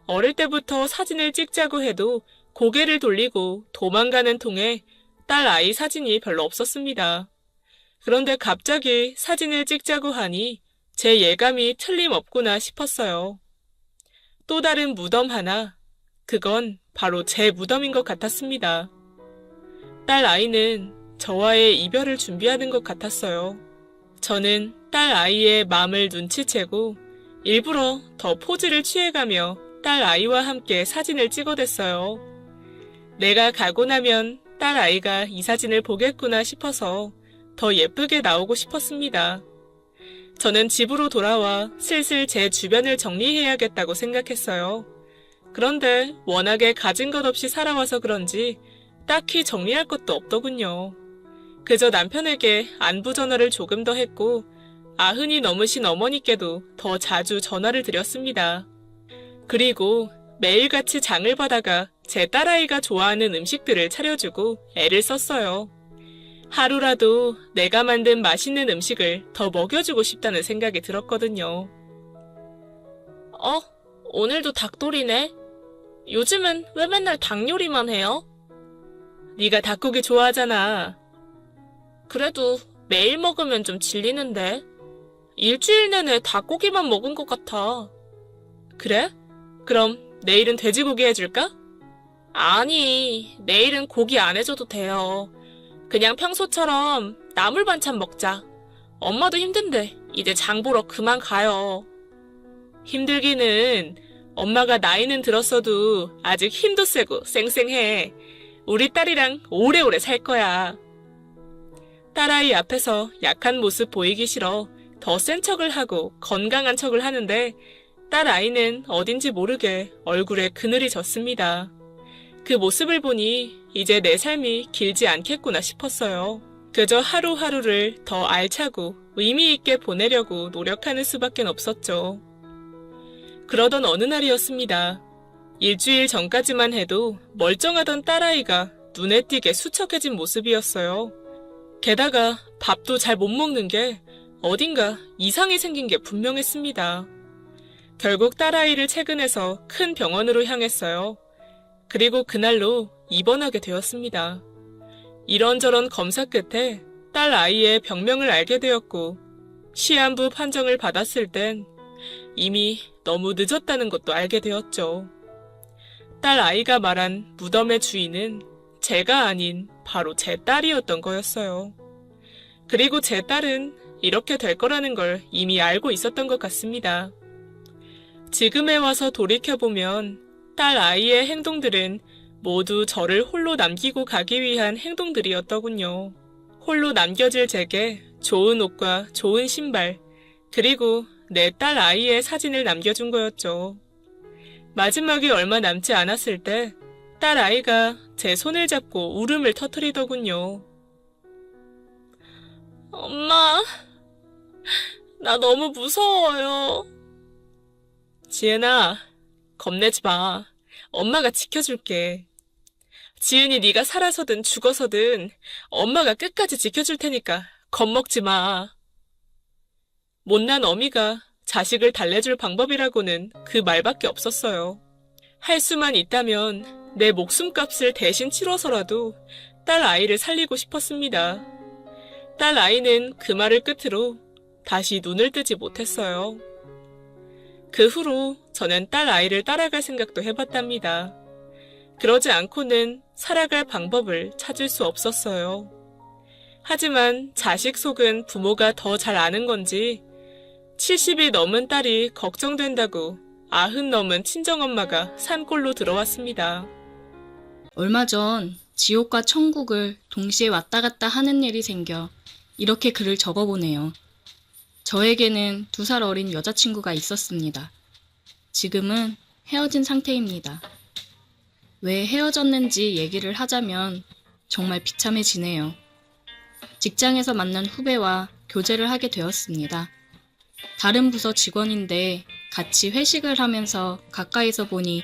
어릴 때부터 사진을 찍자고 해도 고개를 돌리고 도망가는 통에 딸 아이 사진이 별로 없었습니다. 그런데 갑자기 사진을 찍자고 하니 제 예감이 틀림없구나 싶었어요. 또 다른 무덤 하나, 그건 바로 제 무덤인 것 같았습니다. 딸 아이는 저와의 이별을 준비하는 것 같았어요. 저는 딸 아이의 맘을 눈치채고 일부러 더 포즈를 취해가며 딸 아이와 함께 사진을 찍어댔어요. 내가 가고 나면 딸 아이가 이 사진을 보겠구나 싶어서 더 예쁘게 나오고 싶었습니다. 저는 집으로 돌아와 슬슬 제 주변을 정리해야겠다고 생각했어요. 그런데 워낙에 가진 것 없이 살아와서 그런지 딱히 정리할 것도 없더군요. 그저 남편에게 안부 전화를 조금 더 했고 90이 넘으신 어머니께도 더 자주 전화를 드렸습니다. 그리고 매일같이 장을 봐다가 제 딸아이가 좋아하는 음식들을 차려주고 애를 썼어요. 하루라도 내가 만든 맛있는 음식을 더 먹여주고 싶다는 생각이 들었거든요. 오늘도 닭도리네? 요즘은 왜 맨날 닭 요리만 해요? 네가 닭고기 좋아하잖아. 그래도 매일 먹으면 좀 질리는데. 일주일 내내 닭고기만 먹은 것 같아. 그래? 그럼 내일은 돼지고기 해줄까? 아니, 내일은 고기 안 해줘도 돼요. 그냥 평소처럼 나물 반찬 먹자. 엄마도 힘든데 이제 장 보러 그만 가요. 힘들기는 엄마가 나이는 들었어도 아직 힘도 세고 쌩쌩해. 우리 딸이랑 오래오래 살 거야. 딸아이 앞에서 약한 모습 보이기 싫어 더 센 척을 하고 건강한 척을 하는데 딸아이는 어딘지 모르게 얼굴에 그늘이 졌습니다. 그 모습을 보니 이제 내 삶이 길지 않겠구나 싶었어요. 그저 하루하루를 더 알차고 의미 있게 보내려고 노력하는 수밖에 없었죠. 그러던 어느 날이었습니다. 일주일 전까지만 해도 멀쩡하던 딸아이가 눈에 띄게 수척해진 모습이었어요. 게다가 밥도 잘 못 먹는 게 어딘가 이상이 생긴 게 분명했습니다. 결국 딸아이를 체근해서 큰 병원으로 향했어요. 그리고 그날로 입원하게 되었습니다. 이런저런 검사 끝에 딸아이의 병명을 알게 되었고 시한부 판정을 받았을 땐 이미 너무 늦었다는 것도 알게 되었죠. 딸아이가 말한 무덤의 주인은 제가 아닌 바로 제 딸이었던 거였어요. 그리고 제 딸은 이렇게 될 거라는 걸 이미 알고 있었던 것 같습니다. 지금에 와서 돌이켜보면 딸아이의 행동들은 모두 저를 홀로 남기고 가기 위한 행동들이었더군요. 홀로 남겨질 제게 좋은 옷과 좋은 신발, 그리고 내 딸아이의 사진을 남겨준 거였죠. 마지막이 얼마 남지 않았을 때 딸아이가 제 손을 잡고 울음을 터뜨리더군요. 엄마, 나 너무 무서워요. 지은아, 겁내지 마. 엄마가 지켜줄게. 지은이 네가 살아서든 죽어서든 엄마가 끝까지 지켜줄 테니까 겁먹지 마. 못난 어미가 자식을 달래줄 방법이라고는 그 말밖에 없었어요. 할 수만 있다면 내 목숨값을 대신 치러서라도 딸 아이를 살리고 싶었습니다. 딸 아이는 그 말을 끝으로 다시 눈을 뜨지 못했어요. 그 후로 저는 딸 아이를 따라갈 생각도 해봤답니다. 그러지 않고는 살아갈 방법을 찾을 수 없었어요. 하지만 자식 속은 부모가 더 잘 아는 건지 70이 넘은 딸이 걱정된다고 90 넘은 친정엄마가 산골로 들어왔습니다. 얼마 전 지옥과 천국을 동시에 왔다 갔다 하는 일이 생겨 이렇게 글을 적어보네요. 저에게는 2살 어린 여자친구가 있었습니다. 지금은 헤어진 상태입니다. 왜 헤어졌는지 얘기를 하자면 정말 비참해지네요. 직장에서 만난 후배와 교제를 하게 되었습니다. 다른 부서 직원인데 같이 회식을 하면서 가까이서 보니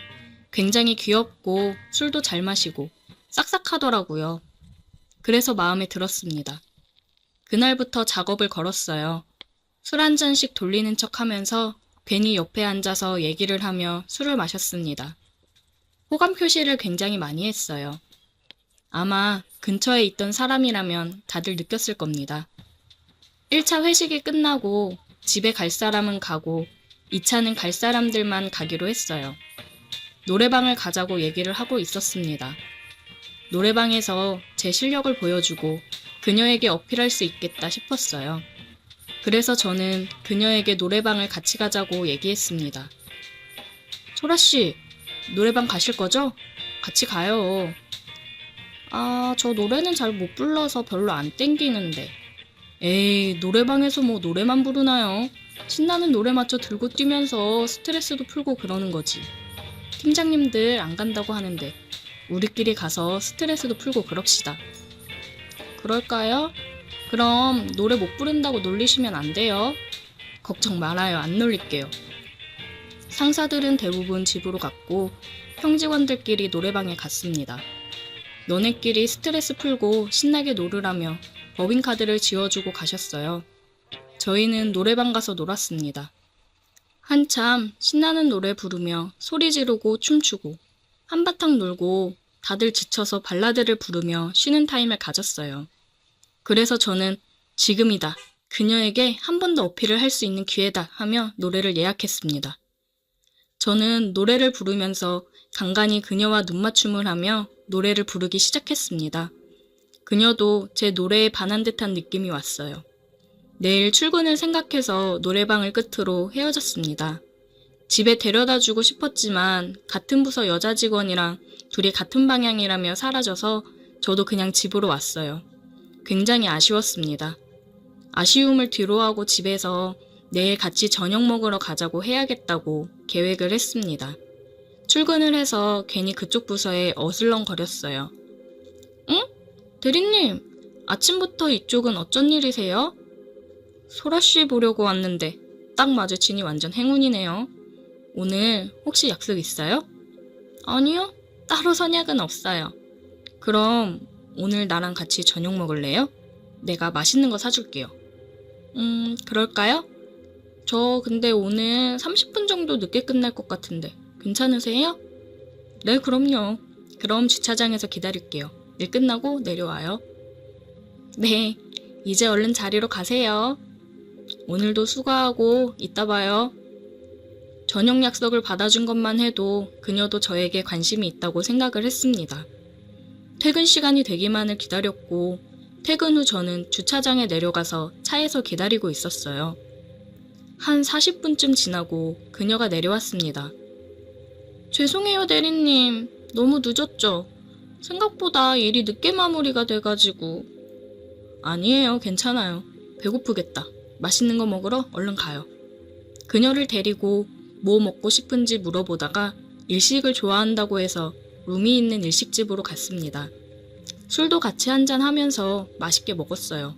굉장히 귀엽고 술도 잘 마시고 싹싹하더라고요. 그래서 마음에 들었습니다. 그날부터 작업을 걸었어요. 술 한 잔씩 돌리는 척 하면서 괜히 옆에 앉아서 얘기를 하며 술을 마셨습니다. 호감 표시를 굉장히 많이 했어요. 아마 근처에 있던 사람이라면 다들 느꼈을 겁니다. 1차 회식이 끝나고 집에 갈 사람은 가고 2차는 갈 사람들만 가기로 했어요. 노래방을 가자고 얘기를 하고 있었습니다. 노래방에서 제 실력을 보여주고 그녀에게 어필할 수 있겠다 싶었어요. 그래서 저는 그녀에게 노래방을 같이 가자고 얘기했습니다. 소라씨, 노래방 가실 거죠? 같이 가요. 저 노래는 잘 못 불러서 별로 안 땡기는데. 에이, 노래방에서 뭐 노래만 부르나요? 신나는 노래 맞춰 들고 뛰면서 스트레스도 풀고 그러는 거지. 팀장님들 안 간다고 하는데 우리끼리 가서 스트레스도 풀고 그럽시다. 그럴까요? 그럼 노래 못 부른다고 놀리시면 안 돼요. 걱정 말아요. 안 놀릴게요. 상사들은 대부분 집으로 갔고 평직원들끼리 노래방에 갔습니다. 너네끼리 스트레스 풀고 신나게 놀으라며 법인카드를 지워주고 가셨어요. 저희는 노래방 가서 놀았습니다. 한참 신나는 노래 부르며 소리 지르고 춤추고 한바탕 놀고 다들 지쳐서 발라드를 부르며 쉬는 타임을 가졌어요. 그래서 저는 지금이다. 그녀에게 한 번 더 어필을 할 수 있는 기회다 하며 노래를 예약했습니다. 저는 노래를 부르면서 간간히 그녀와 눈맞춤을 하며 노래를 부르기 시작했습니다. 그녀도 제 노래에 반한 듯한 느낌이 왔어요. 내일 출근을 생각해서 노래방을 끝으로 헤어졌습니다. 집에 데려다주고 싶었지만 같은 부서 여자 직원이랑 둘이 같은 방향이라며 사라져서 저도 그냥 집으로 왔어요. 굉장히 아쉬웠습니다. 아쉬움을 뒤로하고 집에서 내일 같이 저녁 먹으러 가자고 해야겠다고 계획을 했습니다. 출근을 해서 괜히 그쪽 부서에 어슬렁거렸어요. 응? 대리님, 아침부터 이쪽은 어쩐 일이세요? 소라씨 보려고 왔는데 딱 마주치니 완전 행운이네요. 오늘 혹시 약속 있어요? 아니요, 따로 선약은 없어요. 그럼 오늘 나랑 같이 저녁 먹을래요? 내가 맛있는 거 사줄게요. 그럴까요? 저 근데 오늘 30분 정도 늦게 끝날 것 같은데 괜찮으세요? 네, 그럼요. 그럼 주차장에서 기다릴게요. 일 끝나고 내려와요. 네, 이제 얼른 자리로 가세요. 오늘도 수고하고 이따 봐요. 저녁 약속을 받아준 것만 해도 그녀도 저에게 관심이 있다고 생각을 했습니다. 퇴근 시간이 되기만을 기다렸고 퇴근 후 저는 주차장에 내려가서 차에서 기다리고 있었어요. 한 40분쯤 지나고 그녀가 내려왔습니다. 죄송해요, 대리님. 너무 늦었죠? 생각보다 일이 늦게 마무리가 돼가지고. 아니에요, 괜찮아요. 배고프겠다. 맛있는 거 먹으러 얼른 가요. 그녀를 데리고 뭐 먹고 싶은지 물어보다가 일식을 좋아한다고 해서 룸이 있는 일식집으로 갔습니다. 술도 같이 한잔하면서 맛있게 먹었어요.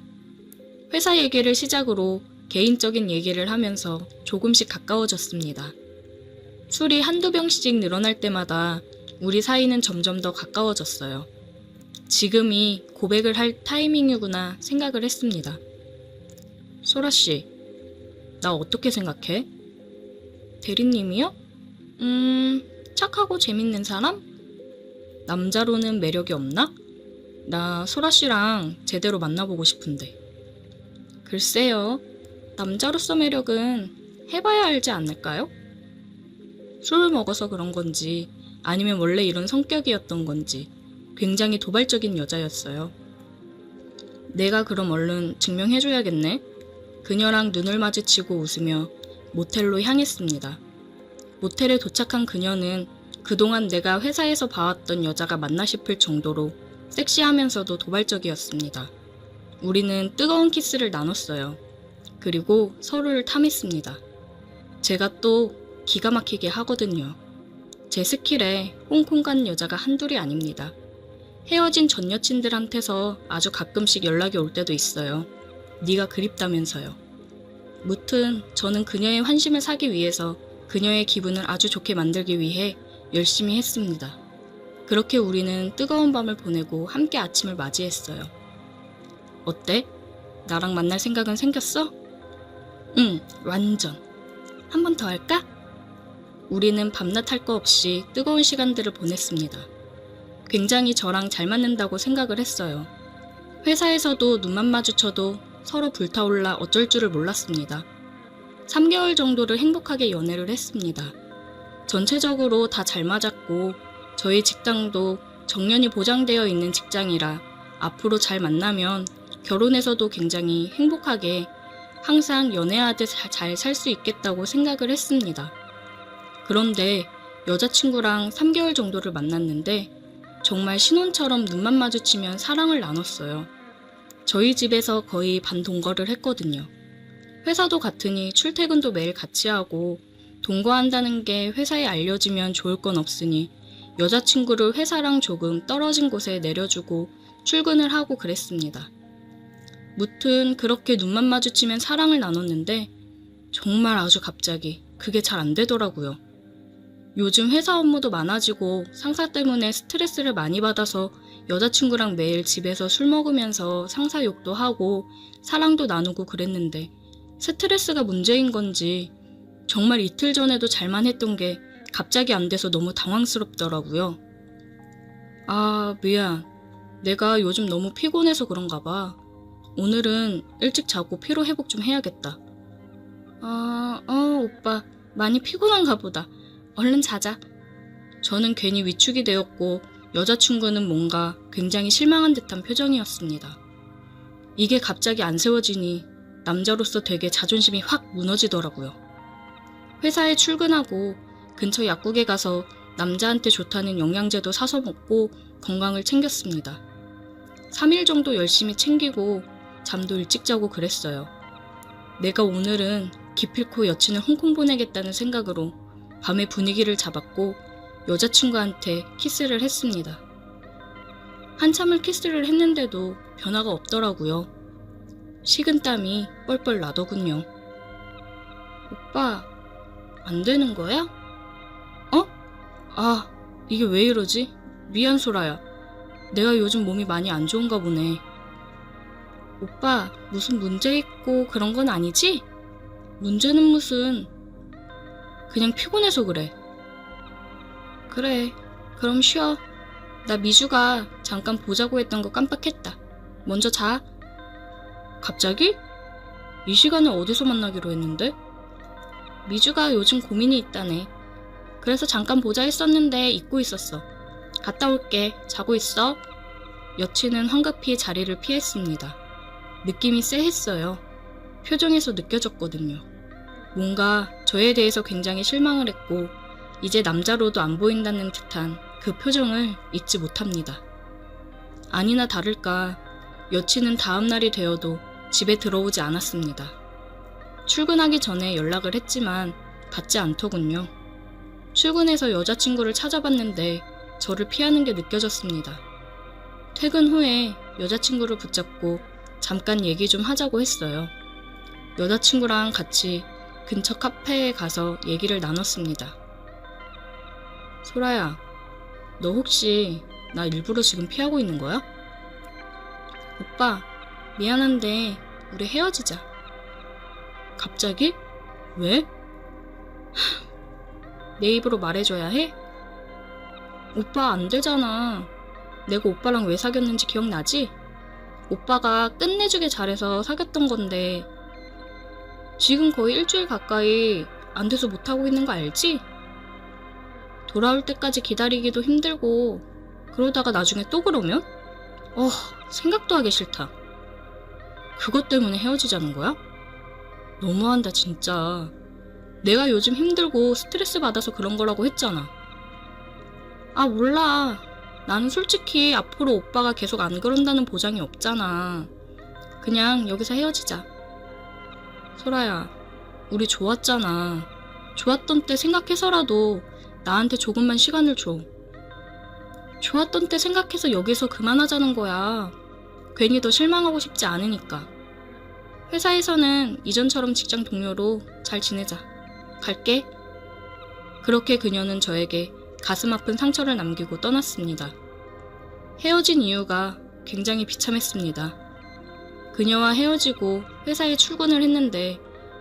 회사 얘기를 시작으로 개인적인 얘기를 하면서 조금씩 가까워졌습니다. 술이 한두 병씩 늘어날 때마다 우리 사이는 점점 더 가까워졌어요. 지금이 고백을 할 타이밍이구나 생각을 했습니다. 소라씨, 나 어떻게 생각해? 대리님이요? 착하고 재밌는 사람? 남자로는 매력이 없나? 나 소라씨랑 제대로 만나보고 싶은데. 글쎄요, 남자로서 매력은 해봐야 알지 않을까요? 술을 먹어서 그런 건지 아니면 원래 이런 성격이었던 건지 굉장히 도발적인 여자였어요. 내가 그럼 얼른 증명해줘야겠네. 그녀랑 눈을 마주치고 웃으며 모텔로 향했습니다. 모텔에 도착한 그녀는 그동안 내가 회사에서 봐왔던 여자가 맞나 싶을 정도로 섹시하면서도 도발적이었습니다. 우리는 뜨거운 키스를 나눴어요. 그리고 서로를 탐했습니다. 제가 또 기가 막히게 하거든요. 제 스킬에 홍콩 간 여자가 한둘이 아닙니다. 헤어진 전 여친들한테서 아주 가끔씩 연락이 올 때도 있어요. 네가 그립다면서요. 무튼 저는 그녀의 환심을 사기 위해서 그녀의 기분을 아주 좋게 만들기 위해 열심히 했습니다. 그렇게 우리는 뜨거운 밤을 보내고 함께 아침을 맞이했어요. 어때? 나랑 만날 생각은 생겼어? 응, 완전. 한 번 더 할까? 우리는 밤낮 할 거 없이 뜨거운 시간들을 보냈습니다. 굉장히 저랑 잘 맞는다고 생각을 했어요. 회사에서도 눈만 마주쳐도 서로 불타올라 어쩔 줄을 몰랐습니다. 3개월 정도를 행복하게 연애를 했습니다. 전체적으로 다 잘 맞았고 저희 직장도 정년이 보장되어 있는 직장이라 앞으로 잘 만나면 결혼해서도 굉장히 행복하게 항상 연애하듯 잘 살 수 있겠다고 생각을 했습니다. 그런데 여자친구랑 3개월 정도를 만났는데 정말 신혼처럼 눈만 마주치면 사랑을 나눴어요. 저희 집에서 거의 반동거를 했거든요. 회사도 같으니 출퇴근도 매일 같이 하고 동거한다는 게 회사에 알려지면 좋을 건 없으니 여자친구를 회사랑 조금 떨어진 곳에 내려주고 출근을 하고 그랬습니다. 무튼 그렇게 눈만 마주치면 사랑을 나눴는데 정말 아주 갑자기 그게 잘 안 되더라고요. 요즘 회사 업무도 많아지고 상사 때문에 스트레스를 많이 받아서 여자친구랑 매일 집에서 술 먹으면서 상사 욕도 하고 사랑도 나누고 그랬는데 스트레스가 문제인 건지 정말 이틀 전에도 잘만 했던 게 갑자기 안 돼서 너무 당황스럽더라고요. 아, 미안. 내가 요즘 너무 피곤해서 그런가 봐. 오늘은 일찍 자고 피로 회복 좀 해야겠다. 오빠. 많이 피곤한가 보다. 얼른 자자. 저는 괜히 위축이 되었고 여자친구는 뭔가 굉장히 실망한 듯한 표정이었습니다. 이게 갑자기 안 세워지니 남자로서 되게 자존심이 확 무너지더라고요. 회사에 출근하고 근처 약국에 가서 남자한테 좋다는 영양제도 사서 먹고 건강을 챙겼습니다. 3일 정도 열심히 챙기고 잠도 일찍 자고 그랬어요. 내가 오늘은 기필코 여친을 홍콩 보내겠다는 생각으로 밤에 분위기를 잡았고 여자친구한테 키스를 했습니다. 한참을 키스를 했는데도 변화가 없더라고요. 식은땀이 뻘뻘 나더군요. 오빠, 안 되는 거야? 어? 아, 이게 왜 이러지? 미안 소라야. 내가 요즘 몸이 많이 안 좋은가 보네. 오빠, 무슨 문제 있고 그런 건 아니지? 문제는 무슨... 그냥 피곤해서 그래. 그래, 그럼 쉬어. 나 미주가 잠깐 보자고 했던 거 깜빡했다. 먼저 자. 갑자기? 이 시간에 어디서 만나기로 했는데? 미주가 요즘 고민이 있다네. 그래서 잠깐 보자 했었는데 잊고 있었어. 갔다 올게. 자고 있어. 여친은 황급히 자리를 피했습니다. 느낌이 쎄했어요. 표정에서 느껴졌거든요. 뭔가 저에 대해서 굉장히 실망을 했고 이제 남자로도 안 보인다는 듯한 그 표정을 잊지 못합니다. 아니나 다를까 여친은 다음 날이 되어도 집에 들어오지 않았습니다. 출근하기 전에 연락을 했지만 받지 않더군요. 출근해서 여자친구를 찾아봤는데 저를 피하는 게 느껴졌습니다. 퇴근 후에 여자친구를 붙잡고 잠깐 얘기 좀 하자고 했어요. 여자친구랑 같이 근처 카페에 가서 얘기를 나눴습니다. 소라야, 너 혹시 나 일부러 지금 피하고 있는 거야? 오빠, 미안한데 우리 헤어지자. 갑자기? 왜? 내 입으로 말해줘야 해? 오빠 안 되잖아. 내가 오빠랑 왜 사귀었는지 기억나지? 오빠가 끝내주게 잘해서 사귀었던 건데 지금 거의 일주일 가까이 안 돼서 못하고 있는 거 알지? 돌아올 때까지 기다리기도 힘들고 그러다가 나중에 또 그러면? 생각도 하기 싫다. 그것 때문에 헤어지자는 거야? 너무한다 진짜. 내가 요즘 힘들고 스트레스 받아서 그런 거라고 했잖아. 아 몰라. 나는 솔직히 앞으로 오빠가 계속 안 그런다는 보장이 없잖아. 그냥 여기서 헤어지자. 소라야, 우리 좋았잖아. 좋았던 때 생각해서라도 나한테 조금만 시간을 줘. 좋았던 때 생각해서 여기서 그만하자는 거야. 괜히 더 실망하고 싶지 않으니까. 회사에서는 이전처럼 직장 동료로 잘 지내자. 갈게. 그렇게 그녀는 저에게 가슴 아픈 상처를 남기고 떠났습니다. 헤어진 이유가 굉장히 비참했습니다. 그녀와 헤어지고 회사에 출근을 했는데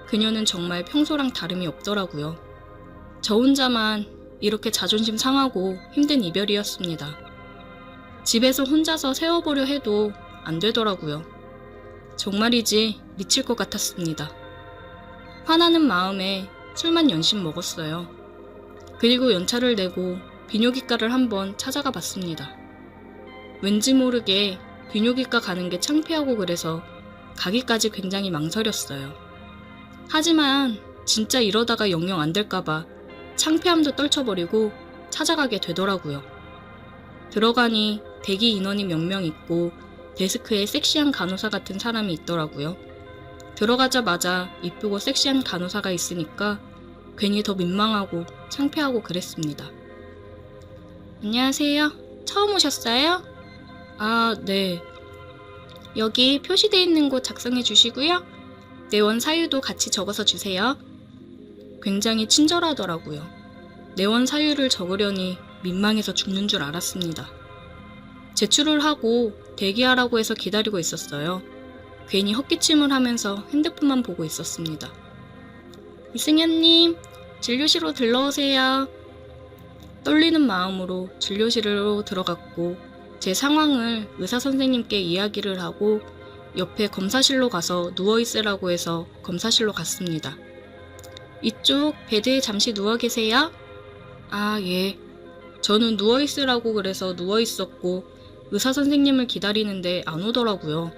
그녀는 정말 평소랑 다름이 없더라고요. 저 혼자만 이렇게 자존심 상하고 힘든 이별이었습니다. 집에서 혼자서 세워보려 해도 안 되더라고요. 정말이지 미칠 것 같았습니다. 화나는 마음에 술만 연신 먹었어요. 그리고 연차를 내고 비뇨기과를 한번 찾아가 봤습니다. 왠지 모르게 비뇨기과 가는 게 창피하고 그래서 가기까지 굉장히 망설였어요. 하지만 진짜 이러다가 영영 안 될까봐 창피함도 떨쳐버리고 찾아가게 되더라고요. 들어가니 대기 인원이 몇 명 있고 데스크에 섹시한 간호사 같은 사람이 있더라고요. 들어가자마자 이쁘고 섹시한 간호사가 있으니까 괜히 더 민망하고 창피하고 그랬습니다. 안녕하세요. 처음 오셨어요? 아, 네. 여기 표시되어 있는 곳 작성해 주시고요. 내원 사유도 같이 적어서 주세요. 굉장히 친절하더라고요. 내원 사유를 적으려니 민망해서 죽는 줄 알았습니다. 제출을 하고 대기하라고 해서 기다리고 있었어요. 괜히 헛기침을 하면서 핸드폰만 보고 있었습니다. 이승현님, 진료실로 들러오세요. 떨리는 마음으로 진료실로 들어갔고 제 상황을 의사 선생님께 이야기를 하고 옆에 검사실로 가서 누워있으라고 해서 검사실로 갔습니다. 이쪽 베드에 잠시 누워 계세요. 아, 예. 저는 누워있으라고 그래서 누워있었고 의사 선생님을 기다리는데 안 오더라고요.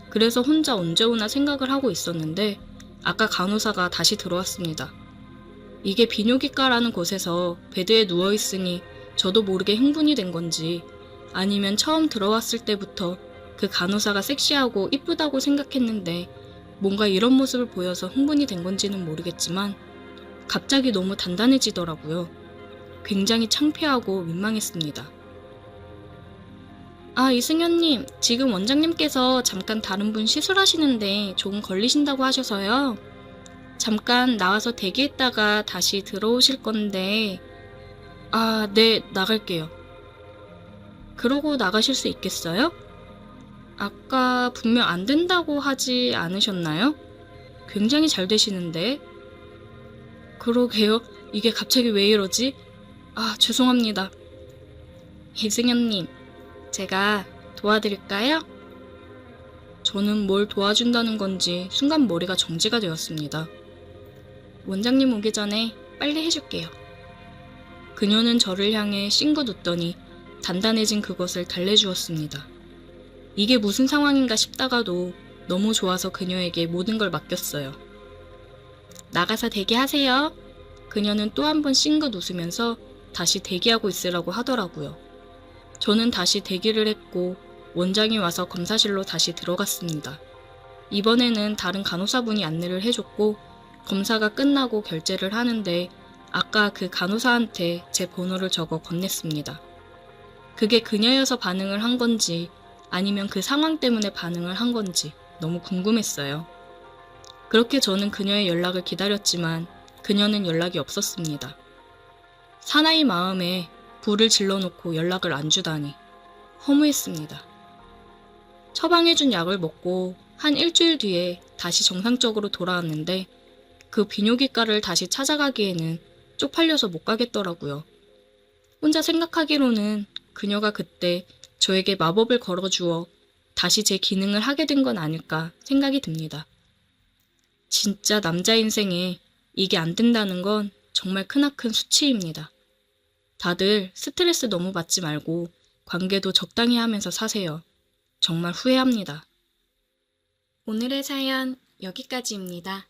그래서 혼자 언제 오나 생각을 하고 있었는데 아까 간호사가 다시 들어왔습니다. 이게 비뇨기과라는 곳에서 베드에 누워있으니 저도 모르게 흥분이 된 건지 아니면 처음 들어왔을 때부터 그 간호사가 섹시하고 이쁘다고 생각했는데 뭔가 이런 모습을 보여서 흥분이 된 건지는 모르겠지만 갑자기 너무 단단해지더라고요. 굉장히 창피하고 민망했습니다. 아, 이승현님, 지금 원장님께서 잠깐 다른 분 시술하시는데 조금 걸리신다고 하셔서요. 잠깐 나와서 대기했다가 다시 들어오실 건데, 아, 네, 나갈게요. 그러고 나가실 수 있겠어요? 아까 분명 안 된다고 하지 않으셨나요? 굉장히 잘 되시는데. 그러게요. 이게 갑자기 왜 이러지? 아, 죄송합니다. 이승현님, 제가 도와드릴까요? 저는 뭘 도와준다는 건지 순간 머리가 정지가 되었습니다. 원장님 오기 전에 빨리 해줄게요. 그녀는 저를 향해 싱긋 웃더니 단단해진 그것을 달래주었습니다. 이게 무슨 상황인가 싶다가도 너무 좋아서 그녀에게 모든 걸 맡겼어요. 나가서 대기하세요. 그녀는 또 한 번 싱긋 웃으면서 다시 대기하고 있으라고 하더라고요. 저는 다시 대기를 했고 원장이 와서 검사실로 다시 들어갔습니다. 이번에는 다른 간호사분이 안내를 해줬고 검사가 끝나고 결제를 하는데 아까 그 간호사한테 제 번호를 적어 건넸습니다. 그게 그녀여서 반응을 한 건지 아니면 그 상황 때문에 반응을 한 건지 너무 궁금했어요. 그렇게 저는 그녀의 연락을 기다렸지만 그녀는 연락이 없었습니다. 사나이 마음에 불을 질러놓고 연락을 안 주다니 허무했습니다. 처방해준 약을 먹고 한 일주일 뒤에 다시 정상적으로 돌아왔는데 그 비뇨기과를 다시 찾아가기에는 쪽팔려서 못 가겠더라고요. 혼자 생각하기로는 그녀가 그때 저에게 마법을 걸어주어 다시 제 기능을 하게 된 건 아닐까 생각이 듭니다. 진짜 남자 인생에 이게 안 된다는 건 정말 크나큰 수치입니다. 다들 스트레스 너무 받지 말고 관계도 적당히 하면서 사세요. 정말 후회합니다. 오늘의 사연 여기까지입니다.